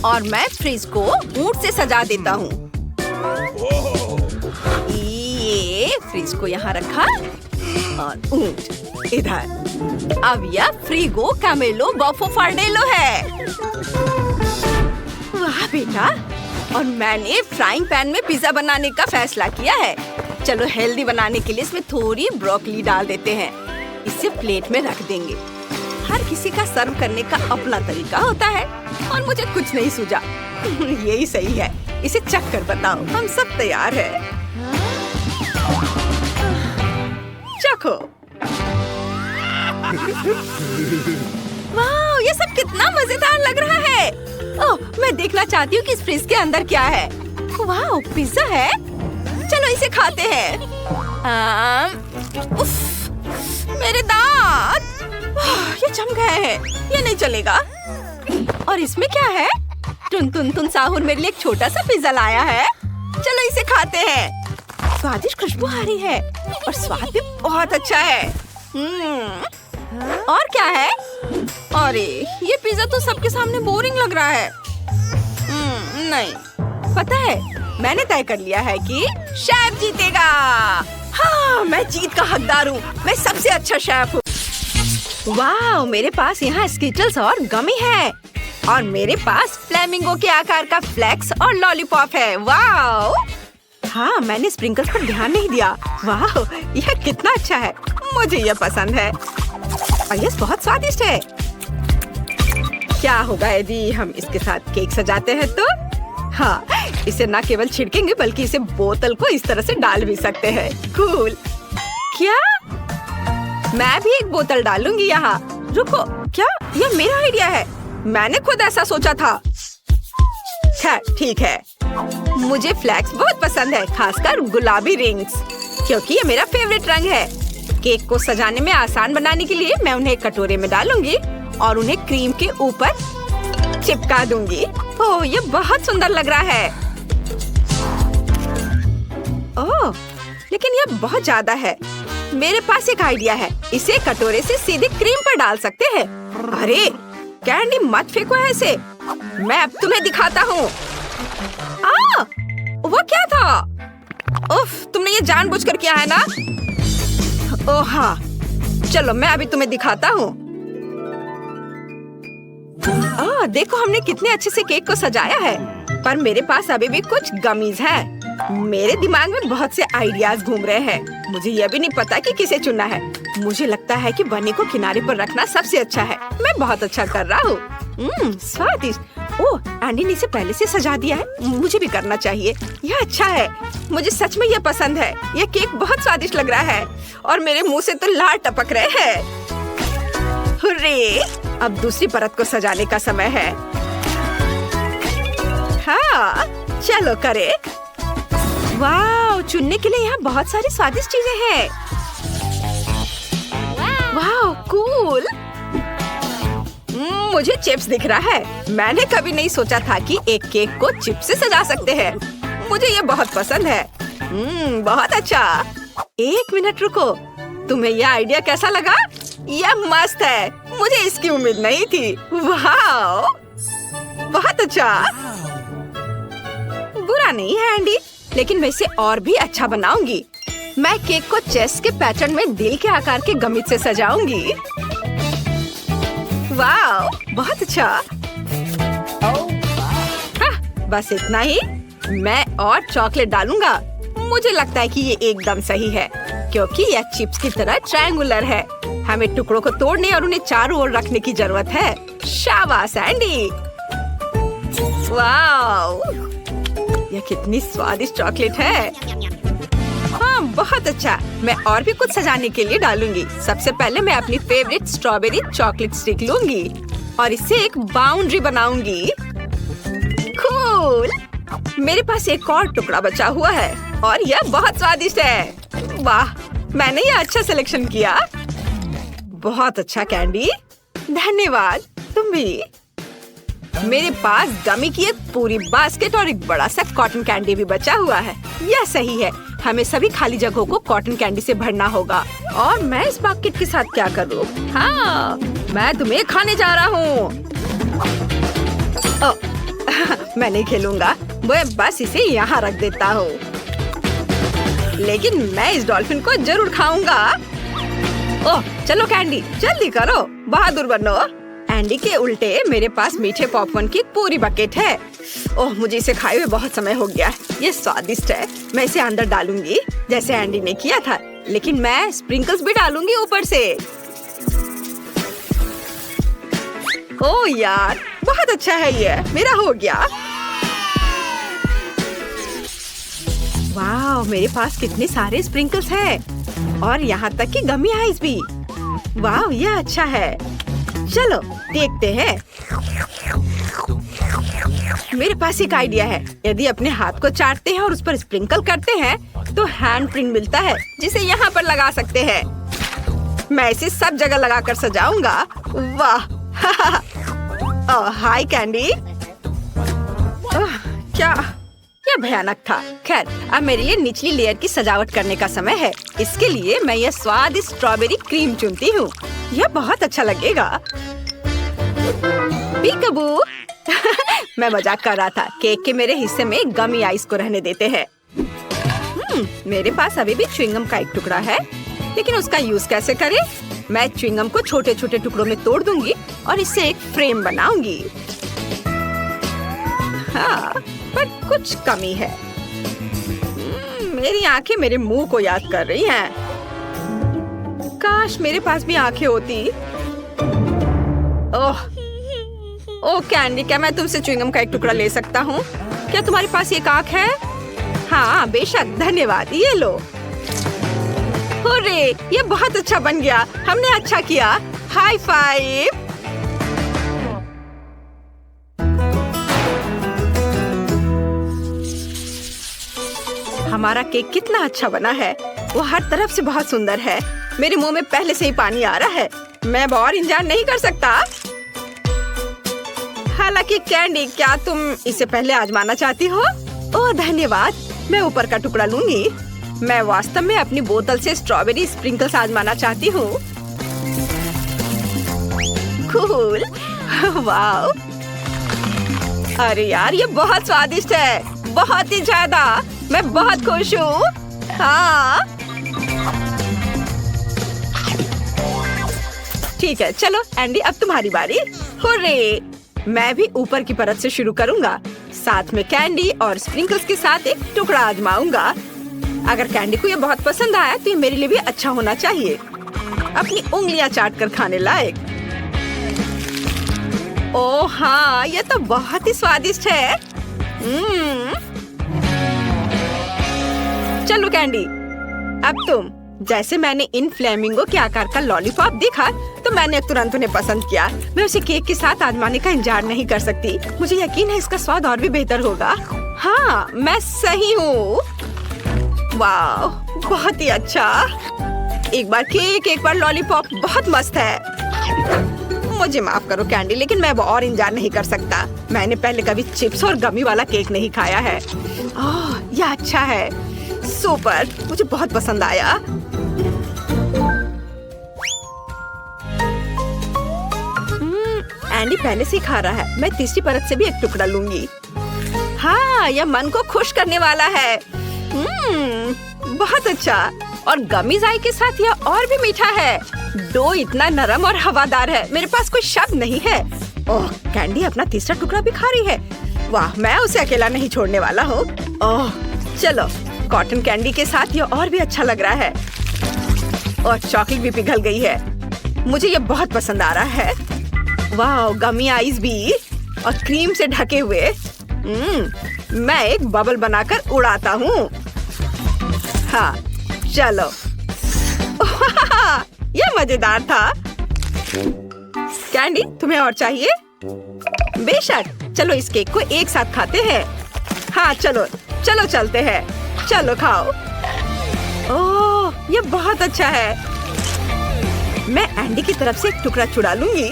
और मैं फ्रिज को ऊंट से सजा देता हूँ। ये फ्रिज को यहाँ रखा और ऊंट इधर। अब यह फ्रीगो कैमेलो बफो फार्डेलो है। वाह बेटा, और मैंने फ्राइंग पैन में पिज्जा बनाने का फैसला किया है। चलो हेल्दी बनाने के लिए इसमें थोड़ी ब्रोकली डाल देते हैं। इसे प्लेट में रख देंगे। हर किसी का सर्व करने का अपना तरीका होता है और मुझे कुछ नहीं सूझा। यही सही है। इसे चख कर बताओ। हम सब तैयार हैं। चखो। वाह, ये सब कितना मजेदार लग रहा है। ओह, मैं देखना चाहती हूँ कि इस फ्रिज के अंदर क्या है। वाह, पिज्जा है। चलो इसे खाते हैं। उफ, मेरे दांत ये जम गए हैं। ये नहीं चलेगा। और इसमें क्या है? टुन टुन टुन साहुर मेरे लिए एक छोटा सा पिज्जा लाया है। चलो इसे खाते हैं। स्वादिष्ट खुशबू आ रही है और स्वाद भी बहुत अच्छा है। और क्या है? अरे ये पिज्जा तो सबके सामने बोरिंग लग रहा है। नहीं, पता है मैंने तय कर लिया है कि शेफ जीतेगा। हाँ, मैं जीत का हकदार हूँ। मैं सबसे अच्छा शेफ हूँ। वाह, मेरे पास यहाँ स्किटल्स और गमी है और मेरे पास फ्लेमिंगो के आकार का फ्लेक्स और लॉलीपॉप है। वाह, हाँ, मैंने स्प्रिंकल्स पर ध्यान नहीं दिया। वाह, यह कितना अच्छा है। मुझे यह पसंद है और यह बहुत स्वादिष्ट है। क्या होगा यदि हम इसके साथ केक सजाते हैं तो? हाँ, इसे न केवल छिड़केंगे बल्कि इसे बोतल को इस तरह से डाल भी सकते हैं। कूल। क्या? मैं भी एक बोतल डालूंगी यहाँ। रुको, क्या? यह मेरा आइडिया है। मैंने खुद ऐसा सोचा था। खैर, ठीक है। मुझे फ्लैक्स बहुत पसंद है, खासकर गुलाबी रिंग्स, क्योंकि ये मेरा फेवरेट रंग है। केक को सजाने में आसान बनाने के लिए मैं उन्हें एक कटोरे में डालूंगी और उन्हें क्रीम के ऊपर चिपका दूंगी। ओह, ये बहुत सुंदर लग रहा है। ओह, लेकिन यह बहुत ज्यादा है। मेरे पास एक आइडिया है। इसे कटोरे से सीधे क्रीम पर डाल सकते हैं। अरे कैंडी, मत फेंको ऐसे। मैं अब तुम्हें दिखाता हूँ। वो क्या था? उफ, तुमने ये जानबूझकर किया है ना? ओह हाँ, चलो मैं अभी तुम्हें दिखाता हूँ। देखो हमने कितने अच्छे से केक को सजाया है। पर मेरे पास अभी भी कुछ गमीज हैं। मेरे दिमाग में बहुत से आइडियाज घूम रहे हैं। मुझे यह भी नहीं पता कि किसे चुनना है। मुझे लगता है कि बनी को किनारे पर रखना सबसे अच्छा है। मैं बहुत अच्छा कर रहा हूँ। स्वादिष्ट। ओह, एंडी ने इसे पहले से सजा दिया है। मुझे भी करना चाहिए। यह अच्छा है। मुझे सच में यह पसंद है। यह केक बहुत स्वादिष्ट लग रहा है और मेरे मुंह से तो लार टपक रहे हैं। हुर्रे! अब दूसरी परत को सजाने का समय है। हाँ, चलो करे। वाह, चुनने के लिए यहाँ बहुत सारी स्वादिष्ट चीजें हैं। वाह, कूल। मुझे चिप्स दिख रहा है। मैंने कभी नहीं सोचा था कि एक केक को चिप्स से सजा सकते हैं। मुझे ये बहुत पसंद है। बहुत अच्छा। एक मिनट रुको, तुम्हें यह आइडिया कैसा लगा? यह मस्त है। मुझे इसकी उम्मीद नहीं थी। वाह, बहुत अच्छा। बुरा नहीं है एंडी, लेकिन मैं इसे और भी अच्छा बनाऊंगी। मैं केक को चेस्ट के पैटर्न में दिल के आकार के गमित से सजाऊंगी। वाह, बहुत अच्छा। हाँ, बस इतना ही। मैं और चॉकलेट डालूंगा। मुझे लगता है कि ये एकदम सही है, क्योंकि यह चिप्स की तरह ट्रायंगुलर है। हमें टुकड़ों को तोड़ने और उन्हें चारों ओर रखने की जरूरत है। शाबाश एंडी। वाह, यह कितनी स्वादिष्ट चॉकलेट है। हाँ, बहुत अच्छा। मैं और भी कुछ सजाने के लिए डालूंगी। सबसे पहले मैं अपनी फेवरेट स्ट्रॉबेरी चॉकलेट स्टिक लूंगी और इससे एक बाउंड्री बनाऊंगी। कूल। मेरे पास एक और टुकड़ा बचा हुआ है और यह बहुत स्वादिष्ट है। वाह, मैंने यह अच्छा सिलेक्शन किया। बहुत अच्छा कैंडी, धन्यवाद। तुम भी। मेरे पास गमी की एक पूरी बास्केट और एक बड़ा सा कॉटन कैंडी भी बचा हुआ है। यह सही है। हमें सभी खाली जगहों को कॉटन कैंडी से भरना होगा। और मैं इस बास्केट के साथ क्या करूँ? हाँ, मैं तुम्हें खाने जा रहा हूँ। मैं नहीं खेलूंगा। मैं बस इसे यहाँ रख देता हूँ। लेकिन मैं इस डॉल्फिन को जरूर खाऊंगा। ओह, चलो कैंडी, जल्दी करो, बहादुर बनो। एंडी के उल्टे मेरे पास मीठे पॉपकॉर्न की पूरी बकेट है। ओह, मुझे इसे खाए हुए बहुत समय हो गया। ये स्वादिष्ट है। मैं इसे अंदर डालूंगी जैसे एंडी ने किया था, लेकिन मैं स्प्रिंकल्स भी डालूंगी ऊपर से। ओह यार, बहुत अच्छा है ये। मेरा हो गया। वाह, मेरे पास कितने सारे स्प्रिंकल्स हैं और यहाँ तक कि गमी आइस भी। वाह, ये अच्छा है। चलो देखते हैं। मेरे पास एक आइडिया है। यदि अपने हाथ को चाटते हैं और उस पर स्प्रिंकल करते हैं तो हैंड प्रिंट मिलता है, जिसे यहाँ पर लगा सकते हैं। मैं इसे सब जगह लगाकर सजाऊंगा। वाह। हाय कैंडी। क्या भयानक था। खैर, अब मेरे लिए निचली लेयर की सजावट करने का समय है। इसके लिए मैं यह स्वादिष्ट स्ट्रॉबेरी क्रीम चुनती हूँ। यह बहुत अच्छा लगेगा। पीकबू। मैं मजाक कर रहा था। केक के मेरे हिस्से में गमी आइस को रहने देते हैं। मेरे पास अभी भी च्युइंगम का एक टुकड़ा है, लेकिन उसका यूज कैसे करें? मैं च्युइंगम को छोटे छोटे टुकड़ों में तोड़ दूंगी और इससे एक फ्रेम बनाऊंगी। हाँ, पर कुछ कमी है। मेरी आंखें मेरे मुंह को याद कर रही हैं। काश मेरे पास भी आंखें होती। ओह कैंडी, क्या मैं तुमसे च्युइंगम का एक टुकड़ा ले सकता हूँ? क्या तुम्हारे पास एक आंख है? हाँ बेशक, धन्यवाद। ये लो। हुर्रे, ये बहुत अच्छा बन गया। हमने अच्छा किया। High five. हमारा केक कितना अच्छा बना है। वो हर तरफ से बहुत सुंदर है। मेरे मुंह में पहले से ही पानी आ रहा है। मैं अब और इंतजार नहीं कर सकता। हालांकि कैंडी, क्या तुम इसे पहले आजमाना चाहती हो? ओह धन्यवाद। मैं ऊपर का टुकड़ा लूंगी। मैं वास्तव में अपनी बोतल से स्ट्रॉबेरी स्प्रिंकल्स आजमाना चाहती हूँ। कूल। वाओ। अरे यार, ये बहुत स्वादिष्ट है। बहुत ही ज्यादा। मैं बहुत खुश हूँ। हाँ ठीक है, चलो एंडी, अब तुम्हारी बारी। हुर्रे। मैं भी ऊपर की परत से शुरू करूँगा। साथ में कैंडी और स्प्रिंकल्स के साथ एक टुकड़ा आजमाऊंगा। अगर कैंडी को ये बहुत पसंद आया तो ये मेरे लिए भी अच्छा होना चाहिए। अपनी उंगलियां चाट कर खाने लायक। ओह हाँ, ये तो बहुत ही स्वादिष्ट है। चलो कैंडी, अब तुम। जैसे मैंने इन फ्लेमिंगो के आकार का लॉलीपॉप देखा तो मैंने तुरंत उन्हें पसंद किया। मैं उसे केक के साथ आजमाने का इंतजार नहीं कर सकती। मुझे यकीन है इसका स्वाद और भी बेहतर होगा। हाँ, मैं सही हूँ। वाह, बहुत ही अच्छा। एक बार केक, एक बार लॉलीपॉप। बहुत मस्त है। मुझे माफ करो कैंडी, लेकिन मैं अब और इंतजार नहीं कर सकता। मैंने पहले कभी चिप्स और गमी वाला केक नहीं खाया है। ओह, यह अच्छा है। सुपर, मुझे बहुत पसंद आया। एंडी पहले से ही खा रहा है। मैं तीसरी परत से भी एक टुकड़ा लूंगी। हाँ, यह मन को खुश करने वाला है। बहुत अच्छा। और गमी जाई के साथ यह और भी मीठा है। डो इतना नरम और हवादार है। मेरे पास कोई शब्द नहीं है। ओह, कैंडी अपना तीसरा टुकड़ा भी खा रही है। वाह, मैं उसे अकेला नहीं छोड़ने वाला हूँ। ओह, चलो, कॉटन कैंडी के साथ ये और भी अच्छा लग रहा है। और चॉकलेट भी पिघल गई है। मुझे ये बहुत पसंद आ रहा है। वाह, गमी आइस भी और क्रीम से ढके हुए। मैं एक बबल बनाकर उड़ाता हूँ। हाँ, चलो। ये मजेदार था। कैंडी, तुम्हें और चाहिए? बेशक। चलो इस केक को एक साथ खाते हैं। हाँ चलो, चलो चलते हैं। चलो खाओ। ओह, ये बहुत अच्छा है। मैं एंडी की तरफ से एक टुकड़ा चुरा लूंगी।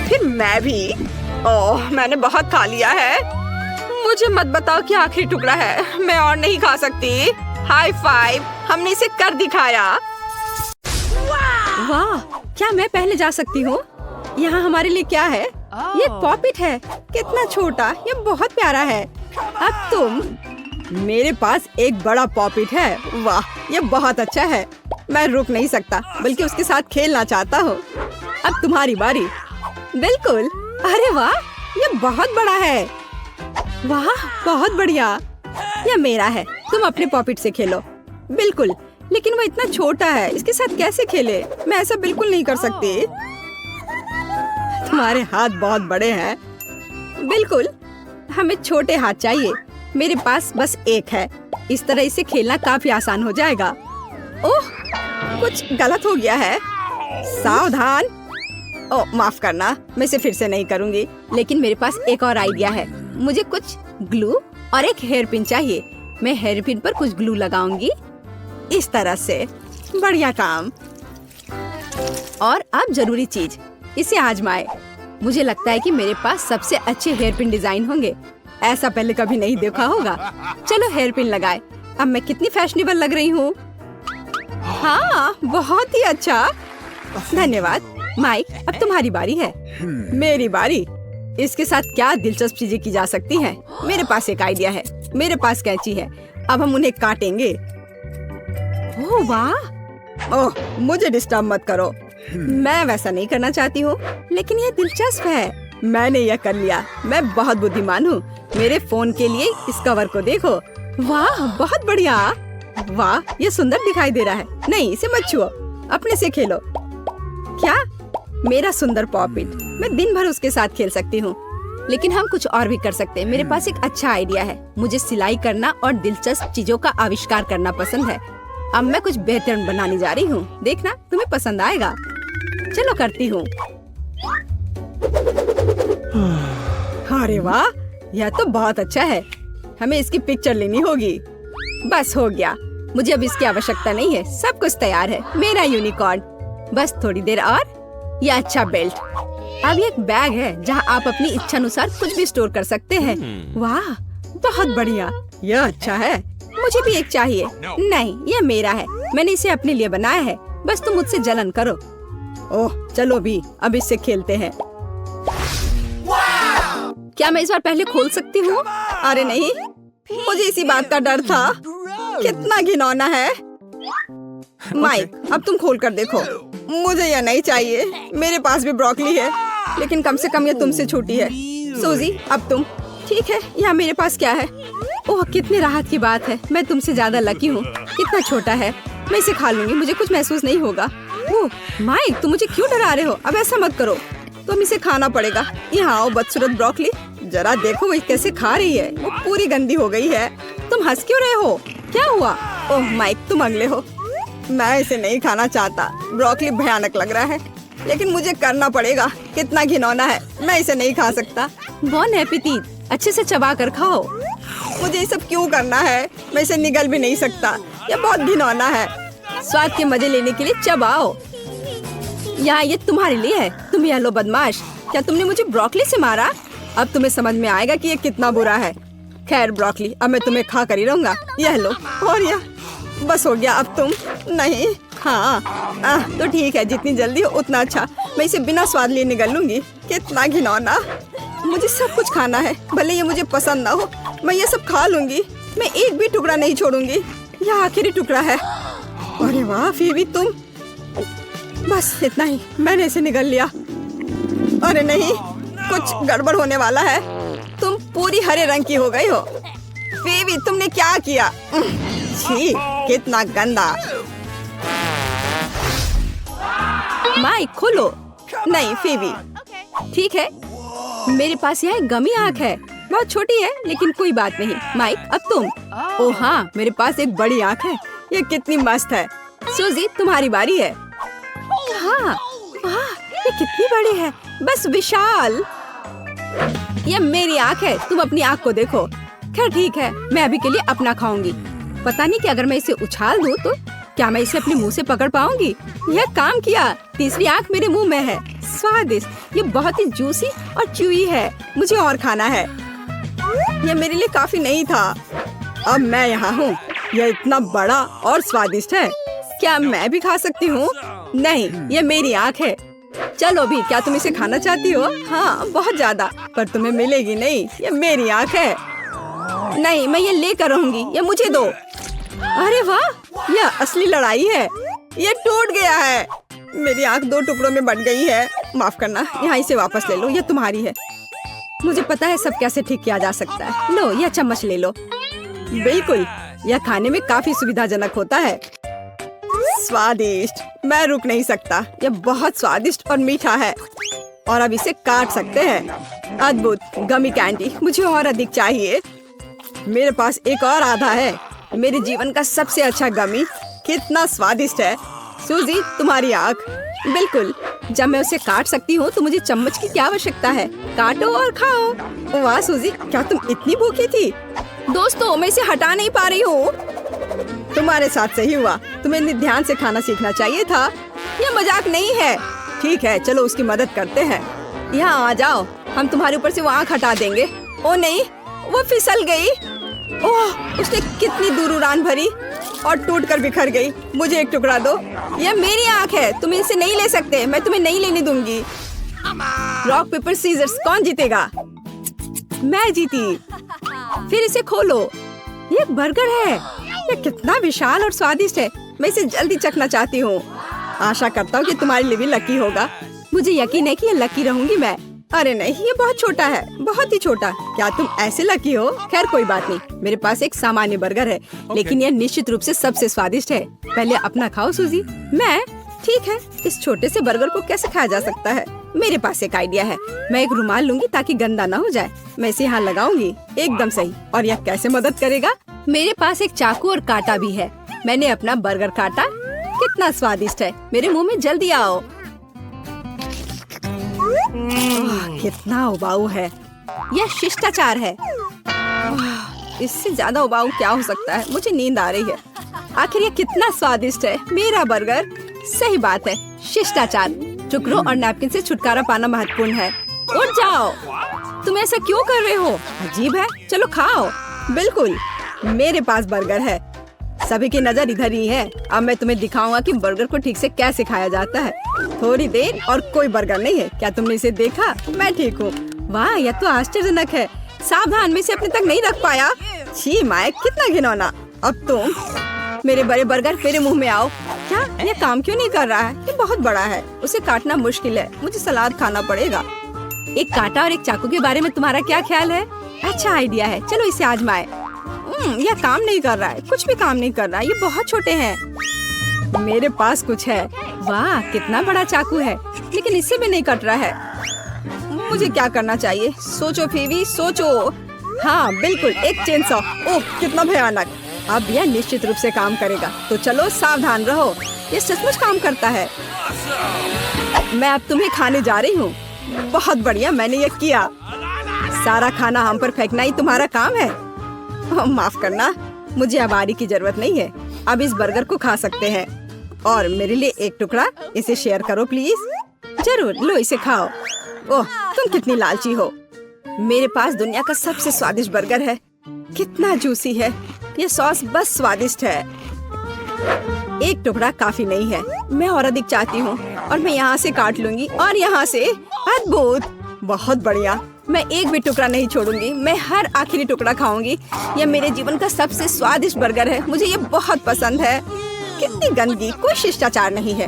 फिर मैं भी। ओह, मैंने बहुत खा लिया है। मुझे मत बताओ कि आखिरी टुकड़ा है, मैं और नहीं खा सकती। हाई फाइव, हमने इसे कर दिखाया। वाह, क्या मैं पहले जा सकती हूँ? यहाँ हमारे लिए क्या है? ये पॉपिट है, कितना छोटा, ये बहुत प्यारा है। अब तुम। मेरे पास एक बड़ा पॉपिट है। वाह, ये बहुत अच्छा है। मैं रुक नहीं सकता, बल्कि उसके साथ खेलना चाहता हूँ। अब तुम्हारी बारी। बिल्कुल। अरे वाह, ये बहुत बड़ा है। वाह, बहुत बढ़िया। यह मेरा है, तुम अपने पॉपिट से खेलो। बिल्कुल, लेकिन वो इतना छोटा है, इसके साथ कैसे खेले? मैं ऐसा बिल्कुल नहीं कर सकती। तुम्हारे हाथ बहुत बड़े हैं। बिल्कुल, हमें छोटे हाथ चाहिए। मेरे पास बस एक है। इस तरह इसे खेलना काफी आसान हो जाएगा। ओह, कुछ गलत हो गया है। सावधान। ओह, माफ करना, मैं इसे फिर से नहीं करूँगी। लेकिन मेरे पास एक और आइडिया है। मुझे कुछ ग्लू और एक हेयर पिन चाहिए। मैं हेयर पिन पर कुछ ग्लू लगाऊंगी, इस तरह से। बढ़िया काम। और अब जरूरी चीज, इसे आजमाए। मुझे लगता है कि मेरे पास सबसे अच्छे हेयर पिन डिजाइन होंगे। ऐसा पहले कभी नहीं देखा होगा। चलो हेयर पिन लगाए। अब मैं कितनी फैशनेबल लग रही हूँ। हाँ, बहुत ही अच्छा। धन्यवाद। माइक, अब तुम्हारी बारी है। मेरी बारी। इसके साथ क्या दिलचस्प चीजें की जा सकती हैं? मेरे पास एक आइडिया है। मेरे पास कैंची है। अब हम उन्हें काटेंगे। ओह वाह। ओह, मुझे डिस्टर्ब मत करो। मैं वैसा नहीं करना चाहती हूँ, लेकिन यह दिलचस्प है। मैंने यह कर लिया। मैं बहुत बुद्धिमान हूँ। मेरे फोन के लिए इस कवर को देखो। वाह, बहुत बढ़िया। वाह, ये सुंदर दिखाई दे रहा है। नहीं, इसे मत छुओ, अपने से खेलो। क्या? मेरा सुंदर पॉपिट। मैं दिन भर उसके साथ खेल सकती हूँ। लेकिन हम कुछ और भी कर सकते हैं। मेरे पास एक अच्छा आइडिया है। मुझे सिलाई करना और दिलचस्प चीजों का आविष्कार करना पसंद है। अब मैं कुछ बेहतर बनाने जा रही हूँ। देखना, तुम्हें पसंद आएगा। चलो करती हूँ। अरे वाह, यह तो बहुत अच्छा है। हमें इसकी पिक्चर लेनी होगी। बस हो गया। मुझे अब इसकी आवश्यकता नहीं है। सब कुछ तैयार है। मेरा यूनिकॉर्न। बस थोड़ी देर और। यह अच्छा बेल्ट। अब ये एक बैग है जहाँ आप अपनी इच्छा अनुसार कुछ भी स्टोर कर सकते हैं। वाह, बहुत बढ़िया। यह अच्छा है। मुझे भी एक चाहिए। नहीं, यह मेरा है। मैंने इसे अपने लिए बनाया है। बस तुम मुझसे जलन करो। ओह, चलो भी, अब इससे खेलते हैं। क्या मैं इस बार पहले खोल सकती हूँ? अरे नहीं, मुझे इसी बात का डर था। कितना घिनौना है। माइक, अब तुम खोल कर देखो। मुझे यह नहीं चाहिए। मेरे पास भी ब्रोकली है, लेकिन कम से कम यह तुमसे छोटी है। सूजी, अब तुम। ठीक है, यहाँ मेरे पास क्या है? ओह, कितनी राहत की बात है। मैं तुमसे ज्यादा लकी हूँ। कितना छोटा है। मैं इसे खा लूंगी, मुझे कुछ महसूस नहीं होगा। ओह माइक, तुम मुझे क्यों डरा रहे हो? अब ऐसा मत करो। तुम इसे खाना पड़ेगा। यहाँ आओ बदसूरत ब्रोकली, जरा देखो वो कैसे खा रही है। वो पूरी गंदी हो गई है। तुम हंस क्यों रहे हो? क्या हुआ? ओह माइक, तुम अगले हो। मैं इसे नहीं खाना चाहता। ब्रोकली भयानक लग रहा है, लेकिन मुझे करना पड़ेगा। कितना घिनौना है। मैं इसे नहीं खा सकता। बॉन एपेटीट, अच्छे से चबा कर खाओ। मुझे ये सब क्यों करना है? मैं इसे निगल भी नहीं सकता। यह बहुत घिनौना है। स्वाद के मजे लेने के लिए चबाओ। यहाँ ये तुम्हारे लिए है। तुम यह लो बदमाश। क्या तुमने मुझे ब्रोकली से मारा? अब तुम्हें समझ में आएगा कि ये कितना बुरा है। खैर ब्रोकली, अब मैं तुम्हें खा कर ही रहूंगा। यह लो। और यह बस हो गया। अब तुम नहीं। हाँ, तो ठीक है, जितनी जल्दी हो उतना अच्छा। मैं इसे बिना स्वाद लिए निगल लूंगी। कितना घिनौना। मुझे सब कुछ खाना है, भले ये मुझे पसंद ना हो। मैं ये सब खा लूंगी। मैं एक भी टुकड़ा नहीं छोड़ूंगी। यह आखिरी टुकड़ा है। अरे वाह फीबी, तुम। बस इतना ही, मैंने इसे निगल लिया। अरे नहीं, कुछ गड़बड़ होने वाला है। तुम पूरी हरे रंग की हो गई हो। फीबी, तुमने क्या किया? छी, कितना गंदा। माइक खोलो। नहीं फीबी। ठीक है, मेरे पास यह गमी आँख है। बहुत छोटी है, लेकिन कोई बात नहीं। माइक, अब तुम। ओह हाँ, मेरे पास एक बड़ी आँख है। ये कितनी मस्त है। सूजी, तुम्हारी बारी है। हाँ, वाह, ये कितनी बड़ी है। बस विशाल। ये मेरी आँख है, तुम अपनी आँख को देखो। खैर ठीक है, मैं अभी के लिए अपना खाऊंगी। पता नहीं कि अगर मैं इसे उछाल दूँ तो क्या मैं इसे अपने मुंह से पकड़ पाऊंगी? यह काम किया। तीसरी आँख मेरे मुंह में है। स्वादिष्ट। ये बहुत ही जूसी और च्यूई है। मुझे और खाना है। ये मेरे लिए काफी नहीं था। अब मैं यहाँ हूँ। यह इतना बड़ा और स्वादिष्ट है। क्या मैं भी खा सकती हूँ? नहीं, ये मेरी आँख है। चलो भी, क्या तुम इसे खाना चाहती हो? हाँ, बहुत ज्यादा, पर तुम्हें मिलेगी नहीं। ये मेरी आँख है। नहीं, मैं ये लेकर रहूंगी। ये मुझे दो। अरे वाह, यह असली लड़ाई है। ये टूट गया है। मेरी आँख 2 टुकड़ों में बट गई है। माफ करना, यहाँ इसे वापस ले लो। यह तुम्हारी है। मुझे पता है सब कैसे ठीक किया जा सकता है। लो, यह चम्मच ले लो। बिल्कुल, यह खाने में काफी सुविधाजनक होता है। स्वादिष्ट, मैं रुक नहीं सकता। यह बहुत स्वादिष्ट और मीठा है। और अब इसे काट सकते हैं। अद्भुत गमी कैंडी। मुझे और अधिक चाहिए। मेरे पास एक और आधा है। मेरे जीवन का सबसे अच्छा गमी। कितना स्वादिष्ट है। सूजी, तुम्हारी आँख। बिल्कुल, जब मैं उसे काट सकती हूँ तो मुझे चम्मच की क्या आवश्यकता है। काटो और खाओ। वाह सूजी, क्या तुम इतनी भूखी थी? दोस्तों, मैं इसे हटा नहीं पा रही हूँ। तुम्हारे साथ सही हुआ। तुम्हें ध्यान से खाना सीखना चाहिए था। यह मजाक नहीं है। ठीक है, चलो उसकी मदद करते हैं। यहाँ आ जाओ, हम तुम्हारे ऊपर से वो आँख हटा देंगे। ओ नहीं, वो फिसल गई। ओह, उसने कितनी दूर उड़ान भरी और टूटकर बिखर गई। मुझे एक टुकड़ा दो। यह मेरी आँख है। तुम इसे नहीं ले सकते। मैं तुम्हें नहीं लेने दूंगी। रॉक पेपर सीजर्स, कौन जीतेगा? मैं जीती। फिर इसे खोलो। ये बर्गर है। यह कितना विशाल और स्वादिष्ट है। मैं इसे जल्दी चखना चाहती हूँ। आशा करता हूँ कि तुम्हारे लिए भी लकी होगा। मुझे यकीन है कि ये लकी रहूंगी मैं। अरे नहीं, ये बहुत छोटा है, बहुत ही छोटा। क्या तुम ऐसे लकी हो? खैर कोई बात नहीं, मेरे पास एक सामान्य बर्गर है, लेकिन यह निश्चित रूप से सबसे स्वादिष्ट है। पहले अपना खाओ सूजी। मैं? ठीक है, इस छोटे से बर्गर को कैसे खाया जा सकता है? मेरे पास एक आइडिया है। मैं एक रुमाल लूंगी ताकि गंदा ना हो जाए। मैं इसे यहाँ लगाऊंगी। एकदम सही। और यह कैसे मदद करेगा? मेरे पास एक चाकू और कांटा भी है। मैंने अपना बर्गर काटा। कितना स्वादिष्ट है। मेरे मुंह में जल्दी आओ। कितना उबाऊ है। यह शिष्टाचार है। इससे ज्यादा उबाऊ क्या हो सकता है? मुझे नींद आ रही है। आखिर यह कितना स्वादिष्ट है। मेरा बर्गर। सही बात है, शिष्टाचार। टुकड़ों और नैपकिन से छुटकारा पाना महत्वपूर्ण है। उठ जाओ। तुम ऐसा क्यों कर रहे हो? अजीब है। चलो खाओ। बिल्कुल, मेरे पास बर्गर है। सभी की नजर इधर ही है। अब मैं तुम्हें दिखाऊंगा कि बर्गर को ठीक से कैसे खाया जाता है। थोड़ी देर और कोई बर्गर नहीं है। क्या तुमने इसे देखा? मैं ठीक हूँ। वाह, यह तो आश्चर्यजनक है। सावधान, मैं इसे अपने तक नहीं रख पाया। छी माय, कितना घिनौना। अब तुम मेरे बड़े बर्गर मेरे मुंह में आओ। क्या यह काम क्यों नहीं कर रहा है? ये बहुत बड़ा है, उसे काटना मुश्किल है। मुझे सलाद खाना पड़ेगा। एक कांटा और एक चाकू के बारे में तुम्हारा क्या ख्याल है? अच्छा आइडिया है, चलो इसे आजमाएं। यह काम नहीं कर रहा है, कुछ भी काम नहीं कर रहा है। ये बहुत छोटे हैं। मेरे पास कुछ है। वाह, कितना बड़ा चाकू है, लेकिन इससे भी नहीं कट रहा है। मुझे क्या करना चाहिए? सोचो फीवी, सोचो। हाँ बिल्कुल, एक चेनसॉ। ओह, कितना भयानक। अब यह निश्चित रूप से काम करेगा, तो चलो सावधान रहो। ये सचमुच काम करता है। मैं अब तुम्हें खाने जा रही हूँ। बहुत बढ़िया, मैंने ये किया। सारा खाना हम पर फेंकना ही तुम्हारा काम है? माफ करना, मुझे अब आरी की जरूरत नहीं है। अब इस बर्गर को खा सकते हैं। और मेरे लिए एक टुकड़ा। इसे शेयर करो प्लीज। जरूर, लो इसे खाओ। ओह, तुम कितनी लालची हो। मेरे पास दुनिया का सबसे स्वादिष्ट बर्गर है। कितना जूसी है। ये सॉस बस स्वादिष्ट है। एक टुकड़ा काफी नहीं है, मैं और अधिक चाहती हूँ। और मैं यहाँ से काट लूंगी और यहाँ से। अद्भुत, बहुत बढ़िया। मैं एक भी टुकड़ा नहीं छोड़ूंगी। मैं हर आखिरी टुकड़ा खाऊंगी। यह मेरे जीवन का सबसे स्वादिष्ट बर्गर है। मुझे ये बहुत पसंद है। कितनी गंदगी, कोई शिष्टाचार नहीं है।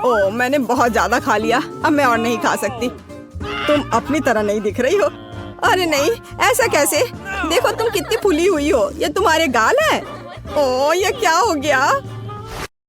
ओह, मैंने बहुत ज्यादा खा लिया। अब मैं और नहीं खा सकती। तुम अपनी तरह नहीं दिख रही हो। अरे नहीं, ऐसा कैसे? देखो तुम कितनी फूली हुई हो। ये तुम्हारे गाल है। ओह, ये क्या हो गया?